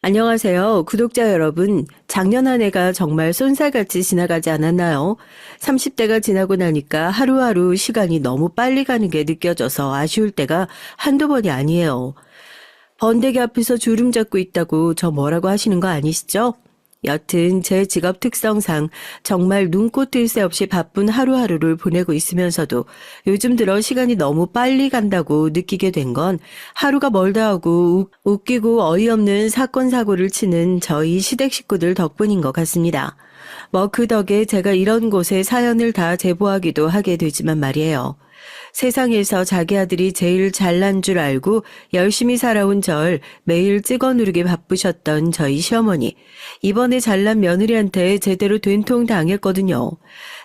안녕하세요. 구독자 여러분. 작년 한 해가 정말 쏜살같이 지나가지 않았나요? 30대가 지나고 나니까 하루하루 시간이 너무 빨리 가는 게 느껴져서 아쉬울 때가 한두 번이 아니에요. 번데기 앞에서 주름 잡고 있다고 저 뭐라고 하시는 거 아니시죠? 여튼 제 직업 특성상 정말 눈코 뜰 새 없이 바쁜 하루하루를 보내고 있으면서도 요즘 들어 시간이 너무 빨리 간다고 느끼게 된 건 하루가 멀다 하고 웃기고 어이없는 사건 사고를 치는 저희 시댁 식구들 덕분인 것 같습니다. 뭐 그 덕에 제가 이런 곳에 사연을 다 제보하기도 하게 되지만 말이에요. 세상에서 자기 아들이 제일 잘난 줄 알고 열심히 살아온 절 매일 찍어 누르기 바쁘셨던 저희 시어머니. 이번에 잘난 며느리한테 제대로 된통 당했거든요.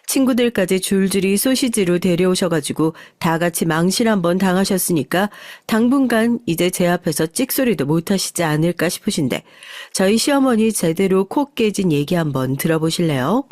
친구들까지 줄줄이 소시지로 데려오셔가지고 다 같이 망신 한번 당하셨으니까 당분간 이제 제 앞에서 찍소리도 못하시지 않을까 싶으신데 저희 시어머니 제대로 코 깨진 얘기 한번 들어보실래요?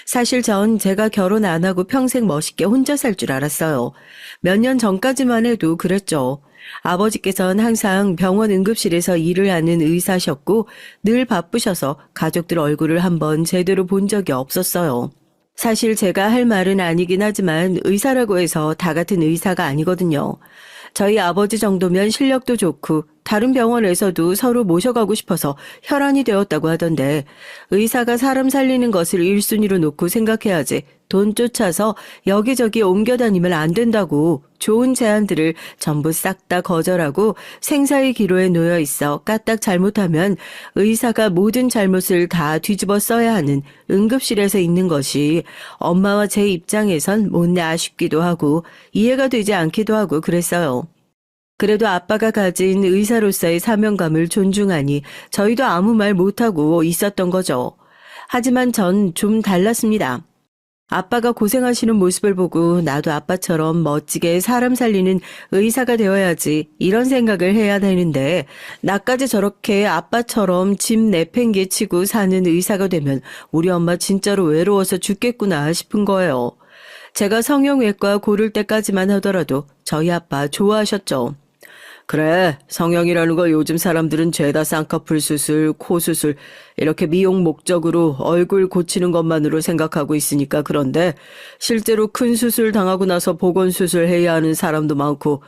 사실 전 제가 결혼 안 하고 평생 멋있게 혼자 살 줄 알았어요. 몇 년 전까지만 해도 그랬죠. 아버지께서는 항상 병원 응급실에서 일을 하는 의사셨고 늘 바쁘셔서 가족들 얼굴을 한번 제대로 본 적이 없었어요. 사실 제가 할 말은 아니긴 하지만 의사라고 해서 다 같은 의사가 아니거든요. 저희 아버지 정도면 실력도 좋고 다른 병원에서도 서로 모셔가고 싶어서 혈안이 되었다고 하던데 의사가 사람 살리는 것을 1순위로 놓고 생각해야지 돈 쫓아서 여기저기 옮겨다니면 안 된다고 좋은 제안들을 전부 싹 다 거절하고 생사의 기로에 놓여 있어 까딱 잘못하면 의사가 모든 잘못을 다 뒤집어 써야 하는 응급실에서 있는 것이 엄마와 제 입장에선 못내 아쉽기도 하고 이해가 되지 않기도 하고 그랬어요. 그래도 아빠가 가진 의사로서의 사명감을 존중하니 저희도 아무 말 못하고 있었던 거죠. 하지만 전 좀 달랐습니다. 아빠가 고생하시는 모습을 보고 나도 아빠처럼 멋지게 사람 살리는 의사가 되어야지 이런 생각을 해야 되는데 나까지 저렇게 아빠처럼 짐 내팽개치고 사는 의사가 되면 우리 엄마 진짜로 외로워서 죽겠구나 싶은 거예요. 제가 성형외과 고를 때까지만 하더라도 저희 아빠 좋아하셨죠. 그래, 성형이라는 거 요즘 사람들은 죄다 쌍꺼풀 수술, 코 수술, 이렇게 미용 목적으로 얼굴 고치는 것만으로 생각하고 있으니까 그런데 실제로 큰 수술 당하고 나서 보건 수술해야 하는 사람도 많고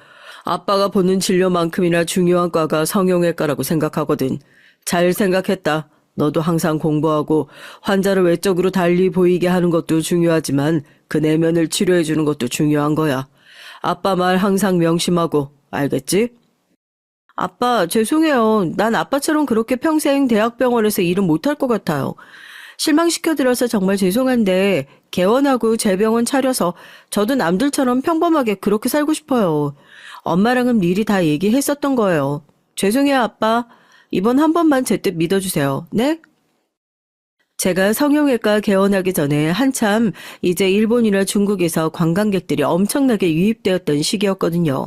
아빠가 보는 진료만큼이나 중요한 과가 성형외과라고 생각하거든. 잘 생각했다. 너도 항상 공부하고 환자를 외적으로 달리 보이게 하는 것도 중요하지만 그 내면을 치료해주는 것도 중요한 거야. 아빠 말 항상 명심하고, 알겠지? 아빠, 죄송해요. 난 아빠처럼 그렇게 평생 대학병원에서 일은 못할 것 같아요. 실망시켜드려서 정말 죄송한데 개원하고 재병원 차려서 저도 남들처럼 평범하게 그렇게 살고 싶어요. 엄마랑은 미리 다 얘기했었던 거예요. 죄송해요, 아빠. 이번 한 번만 제 뜻 믿어주세요. 네? 제가 성형외과 개원하기 전에 한참 이제 일본이나 중국에서 관광객들이 엄청나게 유입되었던 시기였거든요.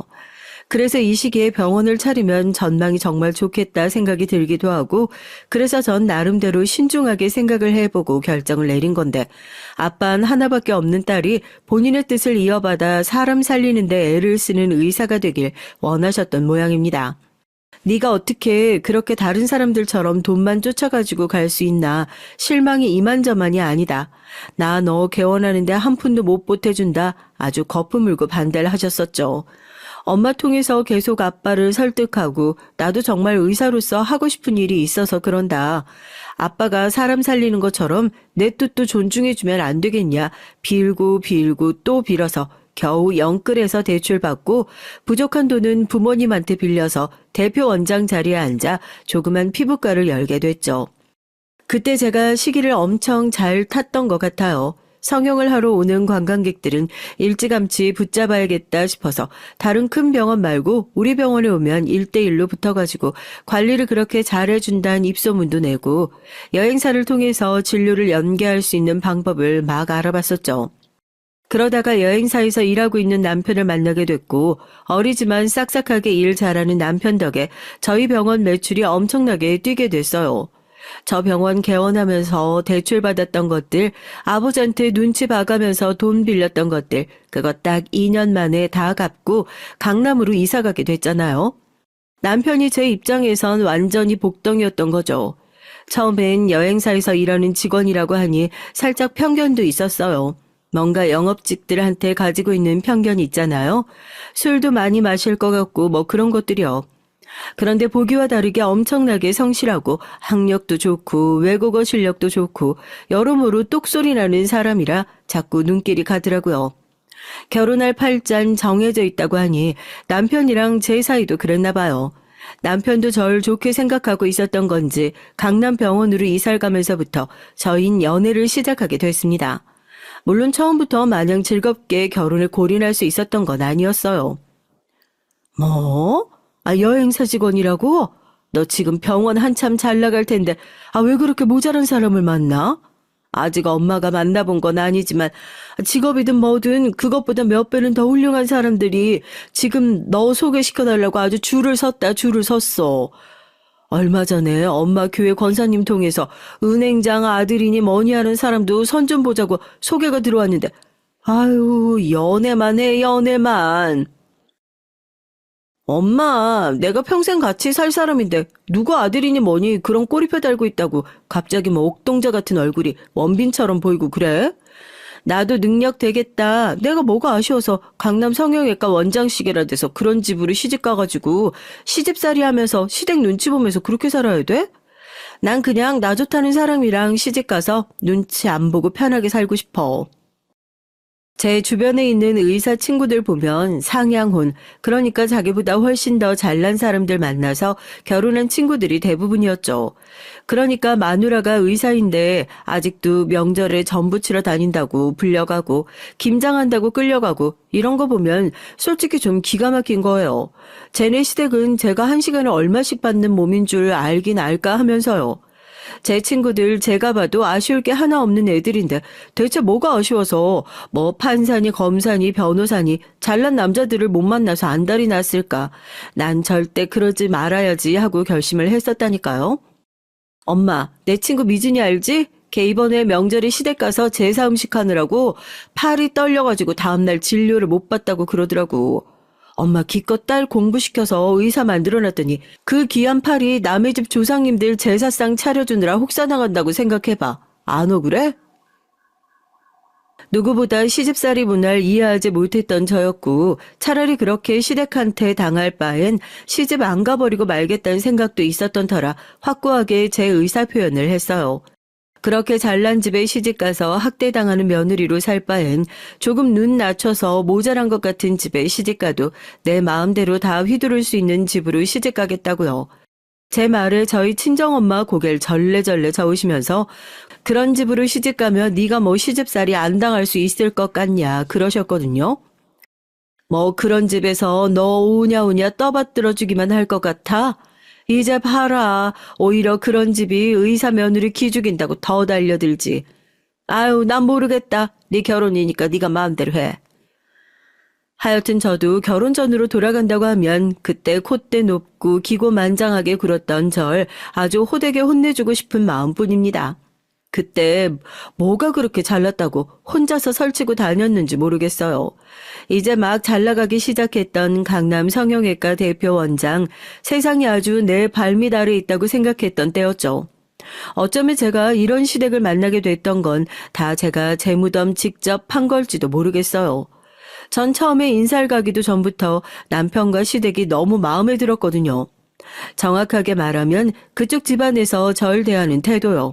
그래서 이 시기에 병원을 차리면 전망이 정말 좋겠다 생각이 들기도 하고 그래서 전 나름대로 신중하게 생각을 해보고 결정을 내린 건데 아빠는 하나밖에 없는 딸이 본인의 뜻을 이어받아 사람 살리는데 애를 쓰는 의사가 되길 원하셨던 모양입니다. 네가 어떻게 그렇게 다른 사람들처럼 돈만 쫓아가지고 갈 수 있나. 실망이 이만저만이 아니다. 나 너 개원하는데 한 푼도 못 보태준다. 아주 거품 물고 반대를 하셨었죠. 엄마 통해서 계속 아빠를 설득하고 나도 정말 의사로서 하고 싶은 일이 있어서 그런다. 아빠가 사람 살리는 것처럼 내 뜻도 존중해주면 안 되겠냐. 빌고 빌고 또 빌어서 겨우 영끌에서 대출받고 부족한 돈은 부모님한테 빌려서 대표 원장 자리에 앉아 조그만 피부과를 열게 됐죠. 그때 제가 시기를 엄청 잘 탔던 것 같아요. 성형을 하러 오는 관광객들은 일찌감치 붙잡아야겠다 싶어서 다른 큰 병원 말고 우리 병원에 오면 1대1로 붙어가지고 관리를 그렇게 잘해준다는 입소문도 내고 여행사를 통해서 진료를 연계할 수 있는 방법을 막 알아봤었죠. 그러다가 여행사에서 일하고 있는 남편을 만나게 됐고 어리지만 싹싹하게 일 잘하는 남편 덕에 저희 병원 매출이 엄청나게 뛰게 됐어요. 저 병원 개원하면서 대출받았던 것들, 아버지한테 눈치 봐가면서 돈 빌렸던 것들, 그거 딱 2년 만에 다 갚고 강남으로 이사 가게 됐잖아요. 남편이 제 입장에선 완전히 복덩이였던 거죠. 처음엔 여행사에서 일하는 직원이라고 하니 살짝 편견도 있었어요. 뭔가 영업직들한테 가지고 있는 편견이 있잖아요. 술도 많이 마실 것 같고 뭐 그런 것들이요. 그런데 보기와 다르게 엄청나게 성실하고 학력도 좋고 외국어 실력도 좋고 여러모로 똑소리 나는 사람이라 자꾸 눈길이 가더라고요. 결혼할 팔잔 정해져 있다고 하니 남편이랑 제 사이도 그랬나 봐요. 남편도 절 좋게 생각하고 있었던 건지 강남병원으로 이사를 가면서부터 저희는 연애를 시작하게 됐습니다. 물론 처음부터 마냥 즐겁게 결혼에 골인할 수 있었던 건 아니었어요. 뭐? 여행사 직원이라고? 너 지금 병원 한참 잘 나갈 텐데 왜 그렇게 모자란 사람을 만나? 아직 엄마가 만나본 건 아니지만 직업이든 뭐든 그것보다 몇 배는 더 훌륭한 사람들이 지금 너 소개시켜달라고 아주 줄을 섰어. 얼마 전에 엄마 교회 권사님 통해서 은행장 아들이니 뭐니 하는 사람도 선 좀 보자고 소개가 들어왔는데 아유 연애만 해 연애만. 엄마, 내가 평생 같이 살 사람인데 누구 아들이니 뭐니 그런 꼬리표 달고 있다고 갑자기 뭐 옥동자 같은 얼굴이 원빈처럼 보이고 그래? 나도 능력 되겠다. 내가 뭐가 아쉬워서 강남 성형외과 원장시계라 돼서 그런 집으로 시집 가가지고 시집살이 하면서 시댁 눈치 보면서 그렇게 살아야 돼? 난 그냥 나 좋다는 사람이랑 시집 가서 눈치 안 보고 편하게 살고 싶어. 제 주변에 있는 의사 친구들 보면 상향혼, 그러니까 자기보다 훨씬 더 잘난 사람들 만나서 결혼한 친구들이 대부분이었죠. 그러니까 마누라가 의사인데 아직도 명절에 전 부치러 다닌다고 불려가고 김장한다고 끌려가고 이런 거 보면 솔직히 좀 기가 막힌 거예요. 쟤네 시댁은 제가 한 시간에 얼마씩 받는 몸인 줄 알긴 알까 하면서요. 제 친구들 제가 봐도 아쉬울 게 하나 없는 애들인데 대체 뭐가 아쉬워서 뭐 판사니 검사니 변호사니 잘난 남자들을 못 만나서 안달이 났을까. 난 절대 그러지 말아야지 하고 결심을 했었다니까요. 엄마, 내 친구 미진이 알지? 걔 이번에 명절에 시댁 가서 제사 음식 하느라고 팔이 떨려가지고 다음날 진료를 못 받다고 그러더라고. 엄마 기껏 딸 공부시켜서 의사 만들어놨더니 그 귀한 팔이 남의 집 조상님들 제사상 차려주느라 혹사나간다고 생각해봐. 안 억울해? 누구보다 시집살이 문화를 이해하지 못했던 저였고 차라리 그렇게 시댁한테 당할 바엔 시집 안 가버리고 말겠다는 생각도 있었던 터라 확고하게 제 의사 표현을 했어요. 그렇게 잘난 집에 시집가서 학대당하는 며느리로 살 바엔 조금 눈 낮춰서 모자란 것 같은 집에 시집가도 내 마음대로 다 휘두를 수 있는 집으로 시집가겠다고요. 제 말에 저희 친정엄마 고개를 절레절레 저으시면서 그런 집으로 시집가면 네가 뭐 시집살이 안 당할 수 있을 것 같냐 그러셨거든요. 뭐 그런 집에서 너 오냐오냐 떠받들어주기만 할 것 같아? 이제 봐라. 오히려 그런 집이 의사 며느리 기죽인다고 더 달려들지. 아유, 난 모르겠다. 네 결혼이니까 네가 마음대로 해. 하여튼 저도 결혼 전으로 돌아간다고 하면 그때 콧대 높고 기고만장하게 굴었던 절 아주 호되게 혼내주고 싶은 마음뿐입니다. 그때 뭐가 그렇게 잘났다고 혼자서 설치고 다녔는지 모르겠어요. 이제 막 잘나가기 시작했던 강남 성형외과 대표 원장, 세상이 아주 내 발밑 아래 있다고 생각했던 때였죠. 어쩌면 제가 이런 시댁을 만나게 됐던 건 다 제가 제 무덤 직접 판 걸지도 모르겠어요. 전 처음에 인사를 가기도 전부터 남편과 시댁이 너무 마음에 들었거든요. 정확하게 말하면 그쪽 집안에서 절 대하는 태도요.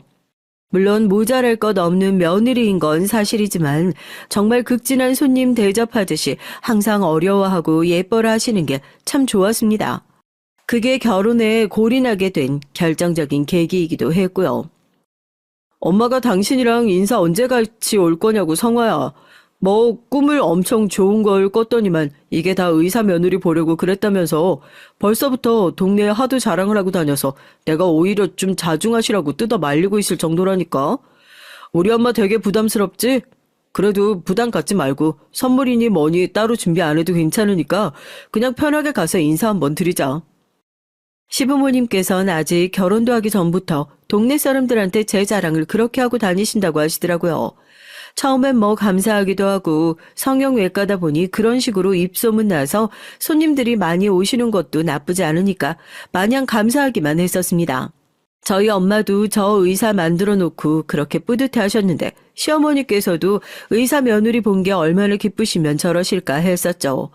물론 모자랄 것 없는 며느리인 건 사실이지만 정말 극진한 손님 대접하듯이 항상 어려워하고 예뻐라 하시는 게 참 좋았습니다. 그게 결혼에 골인하게 된 결정적인 계기이기도 했고요. 엄마가 당신이랑 인사 언제 같이 올 거냐고 성화야. 뭐 꿈을 엄청 좋은 걸 꿨더니만 이게 다 의사 며느리 보려고 그랬다면서 벌써부터 동네에 하도 자랑을 하고 다녀서 내가 오히려 좀 자중하시라고 뜯어 말리고 있을 정도라니까. 우리 엄마 되게 부담스럽지? 그래도 부담 갖지 말고 선물이니 뭐니 따로 준비 안 해도 괜찮으니까 그냥 편하게 가서 인사 한번 드리자. 시부모님께서는 아직 결혼도 하기 전부터 동네 사람들한테 제 자랑을 그렇게 하고 다니신다고 하시더라고요. 처음엔 뭐 감사하기도 하고 성형외과다 보니 그런 식으로 입소문 나서 손님들이 많이 오시는 것도 나쁘지 않으니까 마냥 감사하기만 했었습니다. 저희 엄마도 저 의사 만들어 놓고 그렇게 뿌듯해 하셨는데 시어머니께서도 의사 며느리 본 게 얼마나 기쁘시면 저러실까 했었죠.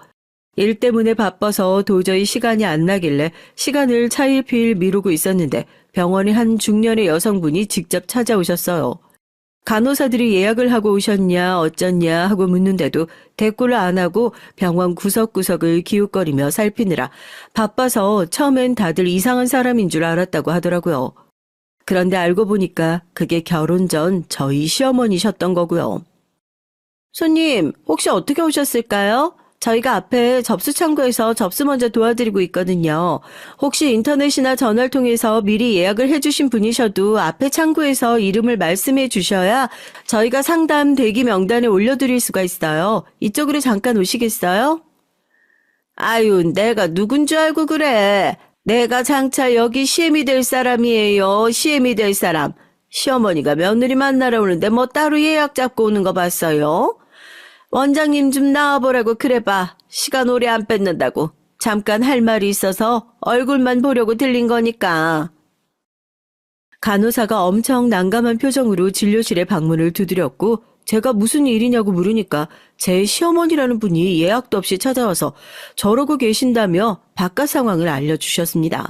일 때문에 바빠서 도저히 시간이 안 나길래 시간을 차일피일 미루고 있었는데 병원에 한 중년의 여성분이 직접 찾아오셨어요. 간호사들이 예약을 하고 오셨냐 어쩌냐 하고 묻는데도 대꾸를 안 하고 병원 구석구석을 기웃거리며 살피느라 바빠서 처음엔 다들 이상한 사람인 줄 알았다고 하더라고요. 그런데 알고 보니까 그게 결혼 전 저희 시어머니셨던 거고요. 손님, 혹시 어떻게 오셨을까요? 저희가 앞에 접수 창구에서 접수 먼저 도와드리고 있거든요. 혹시 인터넷이나 전화를 통해서 미리 예약을 해주신 분이셔도 앞에 창구에서 이름을 말씀해 주셔야 저희가 상담 대기 명단에 올려드릴 수가 있어요. 이쪽으로 잠깐 오시겠어요? 아유, 내가 누군 줄 알고 그래. 내가 장차 여기 시엠이 될 사람이에요. 시엠이 될 사람. 시어머니가 며느리 만나러 오는데 뭐 따로 예약 잡고 오는 거 봤어요? 원장님 좀 나와보라고 그래봐. 시간 오래 안 뺏는다고. 잠깐 할 말이 있어서 얼굴만 보려고 들린 거니까. 간호사가 엄청 난감한 표정으로 진료실에 방문을 두드렸고 제가 무슨 일이냐고 물으니까 제 시어머니라는 분이 예약도 없이 찾아와서 저러고 계신다며 바깥 상황을 알려주셨습니다.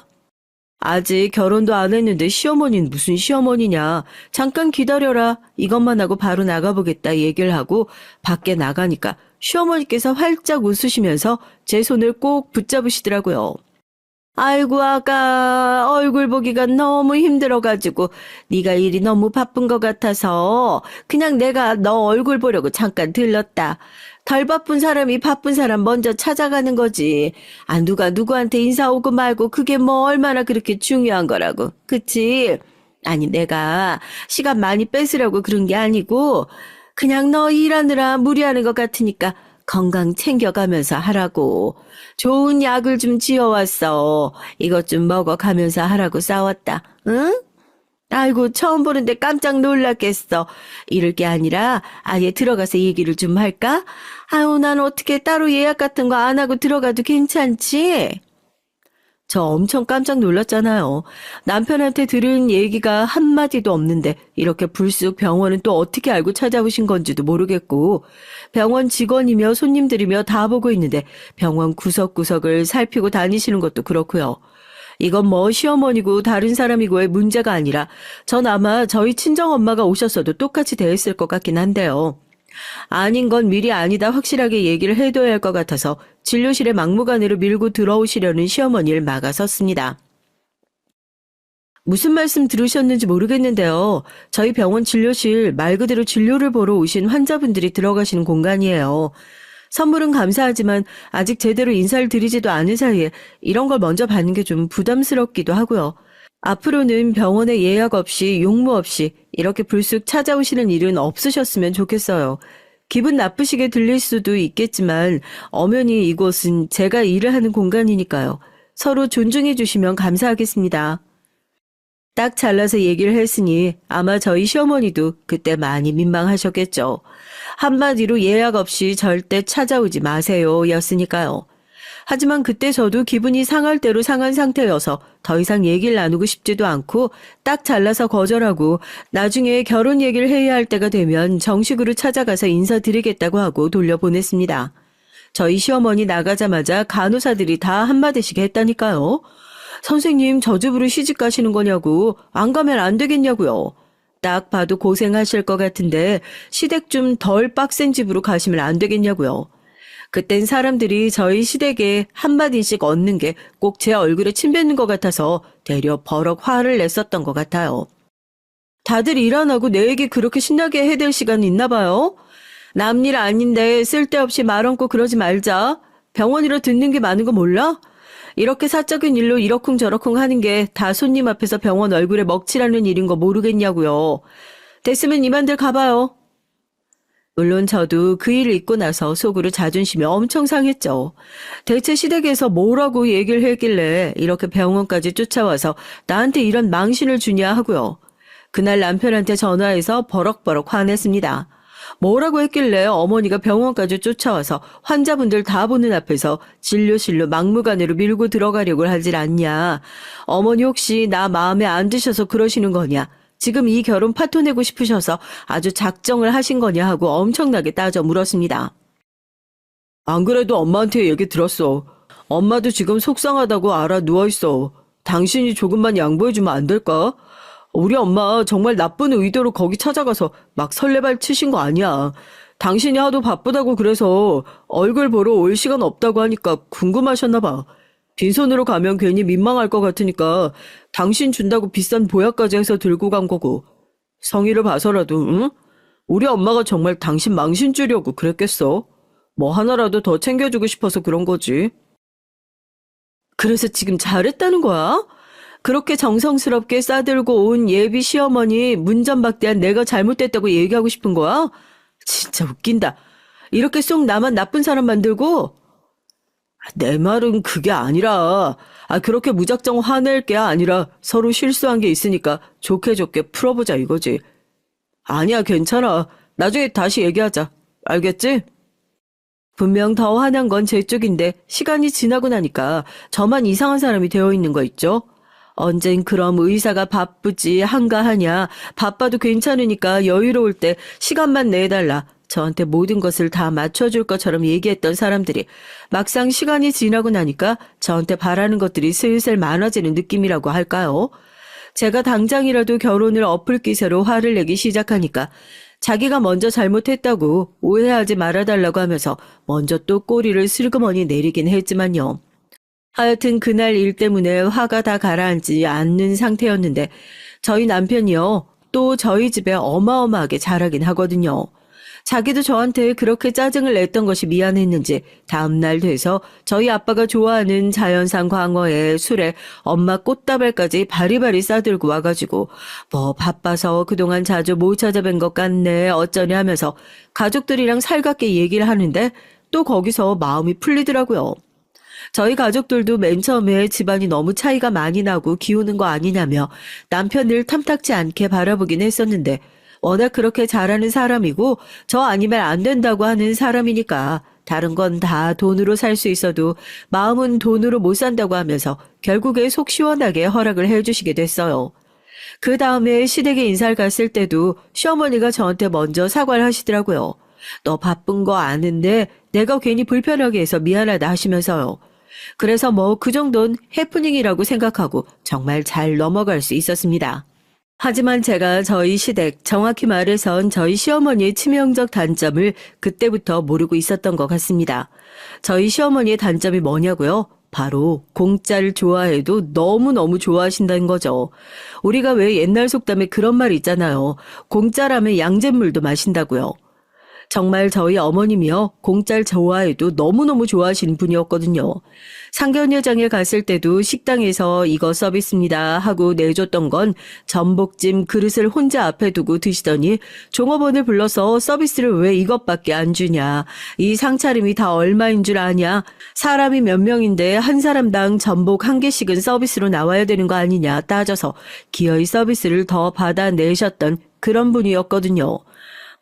아직 결혼도 안 했는데 시어머니는 무슨 시어머니냐. 잠깐 기다려라. 이것만 하고 바로 나가보겠다 얘기를 하고 밖에 나가니까 시어머니께서 활짝 웃으시면서 제 손을 꼭 붙잡으시더라고요. 아이고 아가 얼굴 보기가 너무 힘들어가지고 네가 일이 너무 바쁜 것 같아서 그냥 내가 너 얼굴 보려고 잠깐 들렀다. 덜 바쁜 사람이 바쁜 사람 먼저 찾아가는 거지. 아 누가 누구한테 인사 오고 말고 그게 뭐 얼마나 그렇게 중요한 거라고. 그치? 아니 내가 시간 많이 뺏으려고 그런 게 아니고 그냥 너 일하느라 무리하는 것 같으니까 건강 챙겨가면서 하라고. 좋은 약을 좀 지어왔어. 이것 좀 먹어가면서 하라고 싸웠다. 응? 아이고 처음 보는데 깜짝 놀랐겠어. 이럴 게 아니라 아예 들어가서 얘기를 좀 할까? 아유 난 어떻게 따로 예약 같은 거 안 하고 들어가도 괜찮지? 저 엄청 깜짝 놀랐잖아요. 남편한테 들은 얘기가 한마디도 없는데 이렇게 불쑥 병원은 또 어떻게 알고 찾아오신 건지도 모르겠고 병원 직원이며 손님들이며 다 보고 있는데 병원 구석구석을 살피고 다니시는 것도 그렇고요. 이건 뭐 시어머니고 다른 사람이고의 문제가 아니라 전 아마 저희 친정엄마가 오셨어도 똑같이 대했을 것 같긴 한데요. 아닌 건 미리 아니다 확실하게 얘기를 해둬야 할 것 같아서 진료실에 막무가내로 밀고 들어오시려는 시어머니를 막아섰습니다. 무슨 말씀 들으셨는지 모르겠는데요. 저희 병원 진료실 말 그대로 진료를 보러 오신 환자분들이 들어가시는 공간이에요. 선물은 감사하지만 아직 제대로 인사를 드리지도 않은 사이에 이런 걸 먼저 받는 게 좀 부담스럽기도 하고요. 앞으로는 병원에 예약 없이 용무 없이 이렇게 불쑥 찾아오시는 일은 없으셨으면 좋겠어요. 기분 나쁘시게 들릴 수도 있겠지만 엄연히 이곳은 제가 일을 하는 공간이니까요. 서로 존중해 주시면 감사하겠습니다. 딱 잘라서 얘기를 했으니 아마 저희 시어머니도 그때 많이 민망하셨겠죠. 한마디로 예약 없이 절대 찾아오지 마세요 였으니까요. 하지만 그때 저도 기분이 상할 대로 상한 상태여서 더 이상 얘기를 나누고 싶지도 않고 딱 잘라서 거절하고 나중에 결혼 얘기를 해야 할 때가 되면 정식으로 찾아가서 인사드리겠다고 하고 돌려보냈습니다. 저희 시어머니 나가자마자 간호사들이 다 한마디씩 했다니까요. 선생님 저 집으로 시집 가시는 거냐고 안 가면 안 되겠냐고요. 딱 봐도 고생하실 것 같은데 시댁 좀 덜 빡센 집으로 가시면 안 되겠냐고요. 그땐 사람들이 저희 시댁에 한마디씩 얻는 게 꼭 제 얼굴에 침 뱉는 것 같아서 되려 버럭 화를 냈었던 것 같아요. 다들 일 안 하고 내 얘기 그렇게 신나게 해댈 시간 있나 봐요? 남 일 아닌데 쓸데없이 말 얹고 그러지 말자. 병원이라 듣는 게 많은 거 몰라? 이렇게 사적인 일로 이러쿵저러쿵 하는 게 다 손님 앞에서 병원 얼굴에 먹칠하는 일인 거 모르겠냐고요. 됐으면 이만들 가봐요. 물론 저도 그 일을 잊고 나서 속으로 자존심이 엄청 상했죠. 대체 시댁에서 뭐라고 얘기를 했길래 이렇게 병원까지 쫓아와서 나한테 이런 망신을 주냐 하고요. 그날 남편한테 전화해서 버럭버럭 화냈습니다. 뭐라고 했길래 어머니가 병원까지 쫓아와서 환자분들 다 보는 앞에서 진료실로 막무가내로 밀고 들어가려고 하질 않냐. 어머니 혹시 나 마음에 안 드셔서 그러시는 거냐. 지금 이 결혼 파토내고 싶으셔서 아주 작정을 하신 거냐 하고 엄청나게 따져 물었습니다. 안 그래도 엄마한테 얘기 들었어. 엄마도 지금 속상하다고 알아 누워있어. 당신이 조금만 양보해주면 안 될까? 우리 엄마 정말 나쁜 의도로 거기 찾아가서 막 설레발 치신 거 아니야. 당신이 하도 바쁘다고 그래서 얼굴 보러 올 시간 없다고 하니까 궁금하셨나 봐. 빈손으로 가면 괜히 민망할 것 같으니까 당신 준다고 비싼 보약까지 해서 들고 간 거고. 성의를 봐서라도 응? 우리 엄마가 정말 당신 망신 주려고 그랬겠어? 뭐 하나라도 더 챙겨주고 싶어서 그런 거지. 그래서 지금 잘했다는 거야? 그렇게 정성스럽게 싸들고 온 예비 시어머니 문전박대한 내가 잘못됐다고 얘기하고 싶은 거야? 진짜 웃긴다. 이렇게 쏙 나만 나쁜 사람 만들고? 내 말은 그게 아니라, 그렇게 무작정 화낼 게 아니라 서로 실수한 게 있으니까 좋게 좋게 풀어보자 이거지. 아니야, 괜찮아. 나중에 다시 얘기하자. 알겠지? 분명 더 화난 건 제 쪽인데 시간이 지나고 나니까 저만 이상한 사람이 되어 있는 거 있죠? 언젠 그럼 의사가 바쁘지 한가하냐. 바빠도 괜찮으니까 여유로울 때 시간만 내달라. 저한테 모든 것을 다 맞춰줄 것처럼 얘기했던 사람들이 막상 시간이 지나고 나니까 저한테 바라는 것들이 슬슬 많아지는 느낌이라고 할까요? 제가 당장이라도 결혼을 엎을 기세로 화를 내기 시작하니까 자기가 먼저 잘못했다고 오해하지 말아달라고 하면서 먼저 또 꼬리를 슬그머니 내리긴 했지만요. 하여튼 그날 일 때문에 화가 다 가라앉지 않는 상태였는데 저희 남편이요. 또 저희 집에 어마어마하게 잘하긴 하거든요. 자기도 저한테 그렇게 짜증을 냈던 것이 미안했는지 다음날 돼서 저희 아빠가 좋아하는 자연산 광어에 술에 엄마 꽃다발까지 바리바리 싸들고 와가지고 뭐 바빠서 그동안 자주 못 찾아뵌 것 같네 어쩌니 하면서 가족들이랑 살갑게 얘기를 하는데 또 거기서 마음이 풀리더라고요. 저희 가족들도 맨 처음에 집안이 너무 차이가 많이 나고 기우는 거 아니냐며 남편을 탐탁지 않게 바라보긴 했었는데 워낙 그렇게 잘하는 사람이고 저 아니면 안 된다고 하는 사람이니까 다른 건 다 돈으로 살 수 있어도 마음은 돈으로 못 산다고 하면서 결국에 속 시원하게 허락을 해주시게 됐어요. 그 다음에 시댁에 인사를 갔을 때도 시어머니가 저한테 먼저 사과를 하시더라고요. 너 바쁜 거 아는데 내가 괜히 불편하게 해서 미안하다 하시면서요. 그래서 뭐 그 정도는 해프닝이라고 생각하고 정말 잘 넘어갈 수 있었습니다. 하지만 제가 저희 시댁, 정확히 말해선 저희 시어머니의 치명적 단점을 그때부터 모르고 있었던 것 같습니다. 저희 시어머니의 단점이 뭐냐고요? 바로 공짜를 좋아해도 너무너무 좋아하신다는 거죠. 우리가 왜 옛날 속담에 그런 말 있잖아요. 공짜라면 양잿물도 마신다고요. 정말 저희 어머님이요. 공짜를 좋아해도 너무너무 좋아하시는 분이었거든요. 상견례장에 갔을 때도 식당에서 이거 서비스입니다 하고 내줬던 건 전복찜 그릇을 혼자 앞에 두고 드시더니 종업원을 불러서 서비스를 왜 이것밖에 안 주냐. 이 상차림이 다 얼마인 줄 아냐. 사람이 몇 명인데 한 사람당 전복 한 개씩은 서비스로 나와야 되는 거 아니냐 따져서 기어이 서비스를 더 받아내셨던 그런 분이었거든요.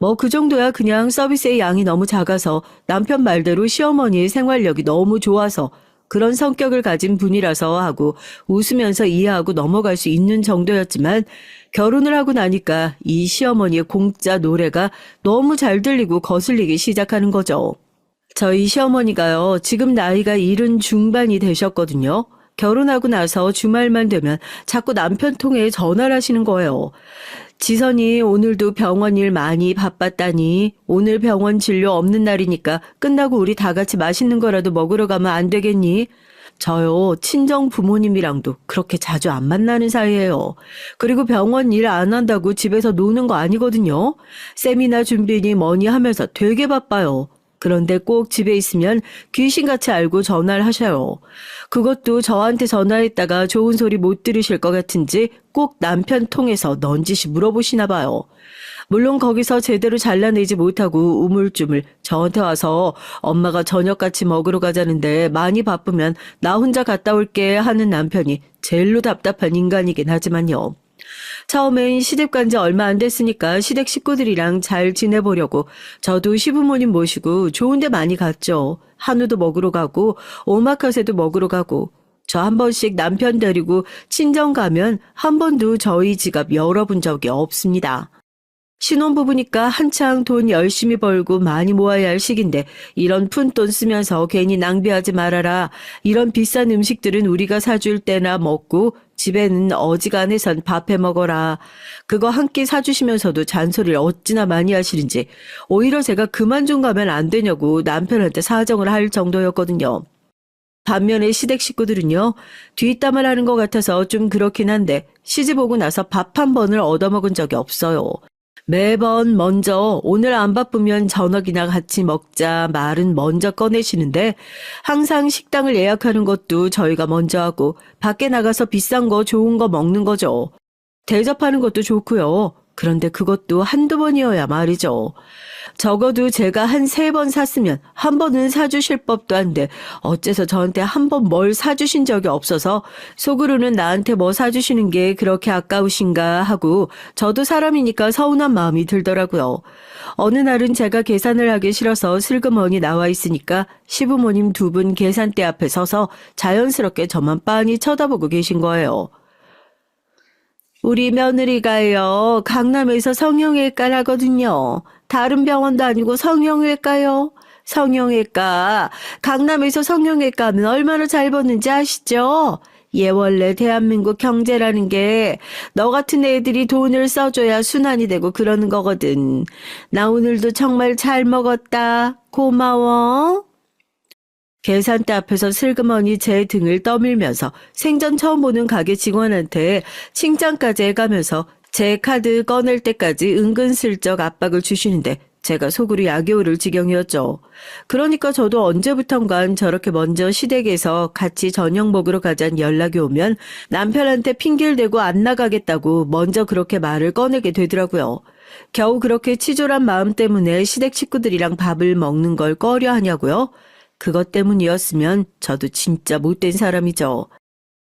뭐 그 정도야 그냥 서비스의 양이 너무 작아서 남편 말대로 시어머니의 생활력이 너무 좋아서 그런 성격을 가진 분이라서 하고 웃으면서 이해하고 넘어갈 수 있는 정도였지만 결혼을 하고 나니까 이 시어머니의 공짜 노래가 너무 잘 들리고 거슬리기 시작하는 거죠. 저희 시어머니가요. 지금 나이가 70 중반이 되셨거든요. 결혼하고 나서 주말만 되면 자꾸 남편 통해 전화를 하시는 거예요. 지선이 오늘도 병원 일 많이 바빴다니 오늘 병원 진료 없는 날이니까 끝나고 우리 다 같이 맛있는 거라도 먹으러 가면 안 되겠니? 저요 친정 부모님이랑도 그렇게 자주 안 만나는 사이예요. 그리고 병원 일 안 한다고 집에서 노는 거 아니거든요. 세미나 준비니 뭐니 하면서 되게 바빠요. 그런데 꼭 집에 있으면 귀신같이 알고 전화를 하셔요. 그것도 저한테 전화했다가 좋은 소리 못 들으실 것 같은지 꼭 남편 통해서 넌지시 물어보시나 봐요. 물론 거기서 제대로 잘라내지 못하고 우물쭈물 저한테 와서 엄마가 저녁 같이 먹으러 가자는데 많이 바쁘면 나 혼자 갔다 올게 하는 남편이 제일로 답답한 인간이긴 하지만요. 처음엔 시댁 간 지 얼마 안 됐으니까 시댁 식구들이랑 잘 지내보려고 저도 시부모님 모시고 좋은 데 많이 갔죠. 한우도 먹으러 가고 오마카세도 먹으러 가고 저 한 번씩 남편 데리고 친정 가면 한 번도 저희 지갑 열어본 적이 없습니다. 신혼부부니까 한창 돈 열심히 벌고 많이 모아야 할 시기인데 이런 푼돈 쓰면서 괜히 낭비하지 말아라. 이런 비싼 음식들은 우리가 사줄 때나 먹고 집에는 어지간해선 밥해 먹어라. 그거 한 끼 사주시면서도 잔소리를 어찌나 많이 하시는지 오히려 제가 그만 좀 가면 안 되냐고 남편한테 사정을 할 정도였거든요. 반면에 시댁 식구들은요, 뒷담을 하는 것 같아서 좀 그렇긴 한데 시집 오고 나서 밥 한 번을 얻어먹은 적이 없어요. 매번 먼저 오늘 안 바쁘면 저녁이나 같이 먹자 말은 먼저 꺼내시는데 항상 식당을 예약하는 것도 저희가 먼저 하고 밖에 나가서 비싼 거 좋은 거 먹는 거죠. 대접하는 것도 좋고요. 그런데 그것도 한두 번이어야 말이죠. 적어도 제가 한 3번 샀으면 한 번은 사주실 법도 한데 어째서 저한테 한 번 뭘 사주신 적이 없어서 속으로는 나한테 뭐 사주시는 게 그렇게 아까우신가 하고 저도 사람이니까 서운한 마음이 들더라고요. 어느 날은 제가 계산을 하기 싫어서 슬그머니 나와 있으니까 시부모님 2분 계산대 앞에 서서 자연스럽게 저만 빤히 쳐다보고 계신 거예요. 우리 며느리가요, 강남에서 성형외과를 하거든요. 다른 병원도 아니고 성형외과요. 성형외과, 강남에서 성형외과 하면 얼마나 잘 버는지 아시죠? 얘 원래 대한민국 경제라는 게 너 같은 애들이 돈을 써줘야 순환이 되고 그러는 거거든. 나 오늘도 정말 잘 먹었다. 고마워. 계산대 앞에서 슬그머니 제 등을 떠밀면서 생전 처음 보는 가게 직원한테 칭찬까지 해가면서 제 카드 꺼낼 때까지 은근슬쩍 압박을 주시는데 제가 속으로 약이 오를 지경이었죠. 그러니까 저도 언제부턴간 저렇게 먼저 시댁에서 같이 저녁 먹으러 가자는 연락이 오면 남편한테 핑계를 대고 안 나가겠다고 먼저 그렇게 말을 꺼내게 되더라고요. 겨우 그렇게 치졸한 마음 때문에 시댁 식구들이랑 밥을 먹는 걸 꺼려 하냐고요? 그것 때문이었으면 저도 진짜 못된 사람이죠.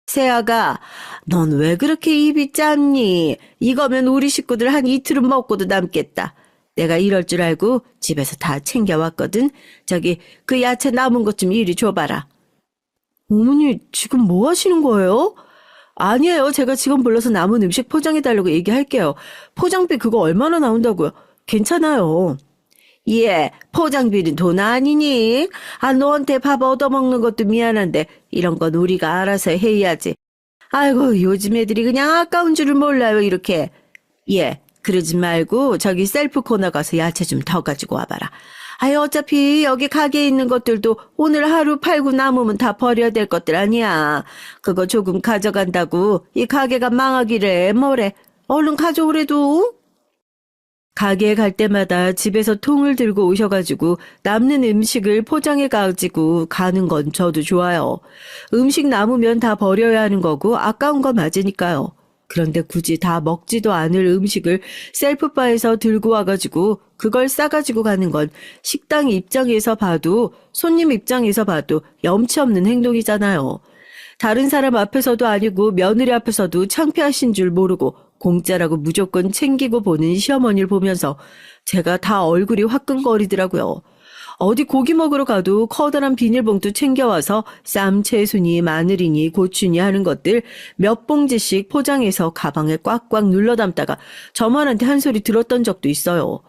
세아가, 넌 왜 그렇게 입이 짧니? 이거면 우리 식구들 한 이틀은 먹고도 남겠다. 내가 이럴 줄 알고 집에서 다 챙겨왔거든. 저기 그 야채 남은 것 좀 이리 줘봐라. 어머니 지금 뭐 하시는 거예요? 아니에요. 제가 직원 불러서 남은 음식 포장해달라고 얘기할게요. 포장비 그거 얼마나 나온다고요? 괜찮아요. 예, 포장비는 돈 아니니? 아, 너한테 밥 얻어먹는 것도 미안한데 이런 건 우리가 알아서 해야지. 아이고, 요즘 애들이 그냥 아까운 줄을 몰라요, 이렇게. 예, 그러지 말고 저기 셀프 코너 가서 야채 좀 더 가지고 와봐라. 아이, 어차피 여기 가게에 있는 것들도 오늘 하루 팔고 남으면 다 버려야 될 것들 아니야. 그거 조금 가져간다고 이 가게가 망하기래 뭐래. 얼른 가져오래도. 가게에 갈 때마다 집에서 통을 들고 오셔가지고 남는 음식을 포장해 가지고 가는 건 저도 좋아요. 음식 남으면 다 버려야 하는 거고 아까운 거 맞으니까요. 그런데 굳이 다 먹지도 않을 음식을 셀프바에서 들고 와가지고 그걸 싸가지고 가는 건 식당 입장에서 봐도 손님 입장에서 봐도 염치 없는 행동이잖아요. 다른 사람 앞에서도 아니고 며느리 앞에서도 창피하신 줄 모르고 공짜라고 무조건 챙기고 보는 시어머니를 보면서 제가 다 얼굴이 화끈거리더라고요. 어디 고기 먹으러 가도 커다란 비닐봉투 챙겨와서 쌈, 채순이, 마늘이니, 고추니 하는 것들 몇 봉지씩 포장해서 가방에 꽉꽉 눌러 담다가 저만한테 한 소리 들었던 적도 있어요.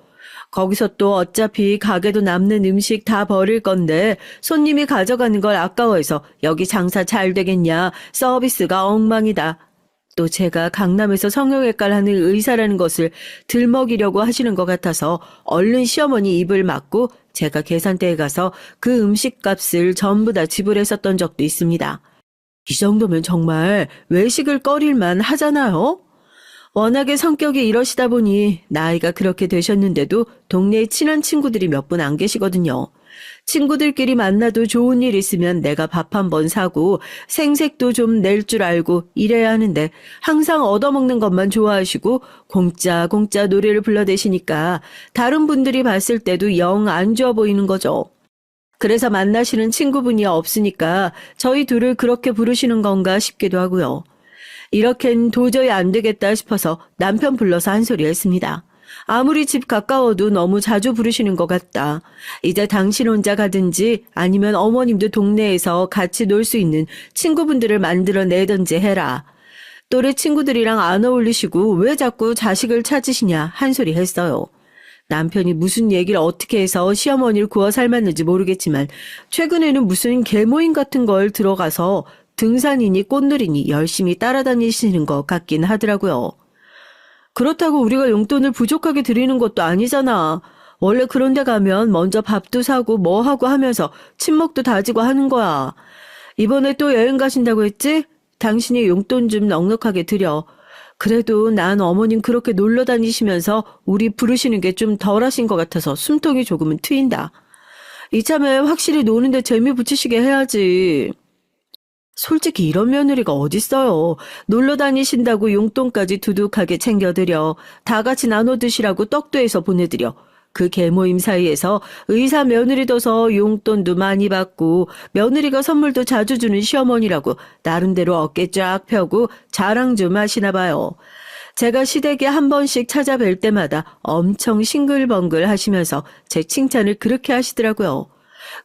거기서 또 어차피 가게도 남는 음식 다 버릴 건데 손님이 가져가는 걸 아까워해서 여기 장사 잘 되겠냐, 서비스가 엉망이다. 또 제가 강남에서 성형외과를 하는 의사라는 것을 들먹이려고 하시는 것 같아서 얼른 시어머니 입을 막고 제가 계산대에 가서 그 음식값을 전부 다 지불했었던 적도 있습니다. 이 정도면 정말 외식을 꺼릴만 하잖아요. 워낙에 성격이 이러시다 보니 나이가 그렇게 되셨는데도 동네에 친한 친구들이 몇 분 안 계시거든요. 친구들끼리 만나도 좋은 일 있으면 내가 밥 한 번 사고 생색도 좀 낼 줄 알고 이래야 하는데 항상 얻어먹는 것만 좋아하시고 공짜 노래를 불러대시니까 다른 분들이 봤을 때도 영 안 좋아 보이는 거죠. 그래서 만나시는 친구분이 없으니까 저희 둘을 그렇게 부르시는 건가 싶기도 하고요. 이렇겐 도저히 안 되겠다 싶어서 남편 불러서 한 소리 했습니다. 아무리 집 가까워도 너무 자주 부르시는 것 같다. 이제 당신 혼자 가든지 아니면 어머님도 동네에서 같이 놀 수 있는 친구분들을 만들어내든지 해라. 또래 친구들이랑 안 어울리시고 왜 자꾸 자식을 찾으시냐 한 소리 했어요. 남편이 무슨 얘기를 어떻게 해서 시어머니를 구워 삶았는지 모르겠지만 최근에는 무슨 계모임 같은 걸 들어가서 등산이니 꽃놀이니 열심히 따라다니시는 것 같긴 하더라고요. 그렇다고 우리가 용돈을 부족하게 드리는 것도 아니잖아. 원래 그런 데 가면 먼저 밥도 사고 뭐 하고 하면서 친목도 다지고 하는 거야. 이번에 또 여행 가신다고 했지? 당신이 용돈 좀 넉넉하게 드려. 그래도 난 어머님 그렇게 놀러 다니시면서 우리 부르시는 게 좀 덜하신 것 같아서 숨통이 조금은 트인다. 이참에 확실히 노는데 재미 붙이시게 해야지. 솔직히 이런 며느리가 어딨어요. 놀러 다니신다고 용돈까지 두둑하게 챙겨드려. 다 같이 나눠 드시라고 떡도 해서 보내드려. 그 계모임 사이에서 의사 며느리 둬서 용돈도 많이 받고 며느리가 선물도 자주 주는 시어머니라고 나름대로 어깨 쫙 펴고 자랑 좀 하시나 봐요. 제가 시댁에 한 번씩 찾아뵐 때마다 엄청 싱글벙글 하시면서 제 칭찬을 그렇게 하시더라고요.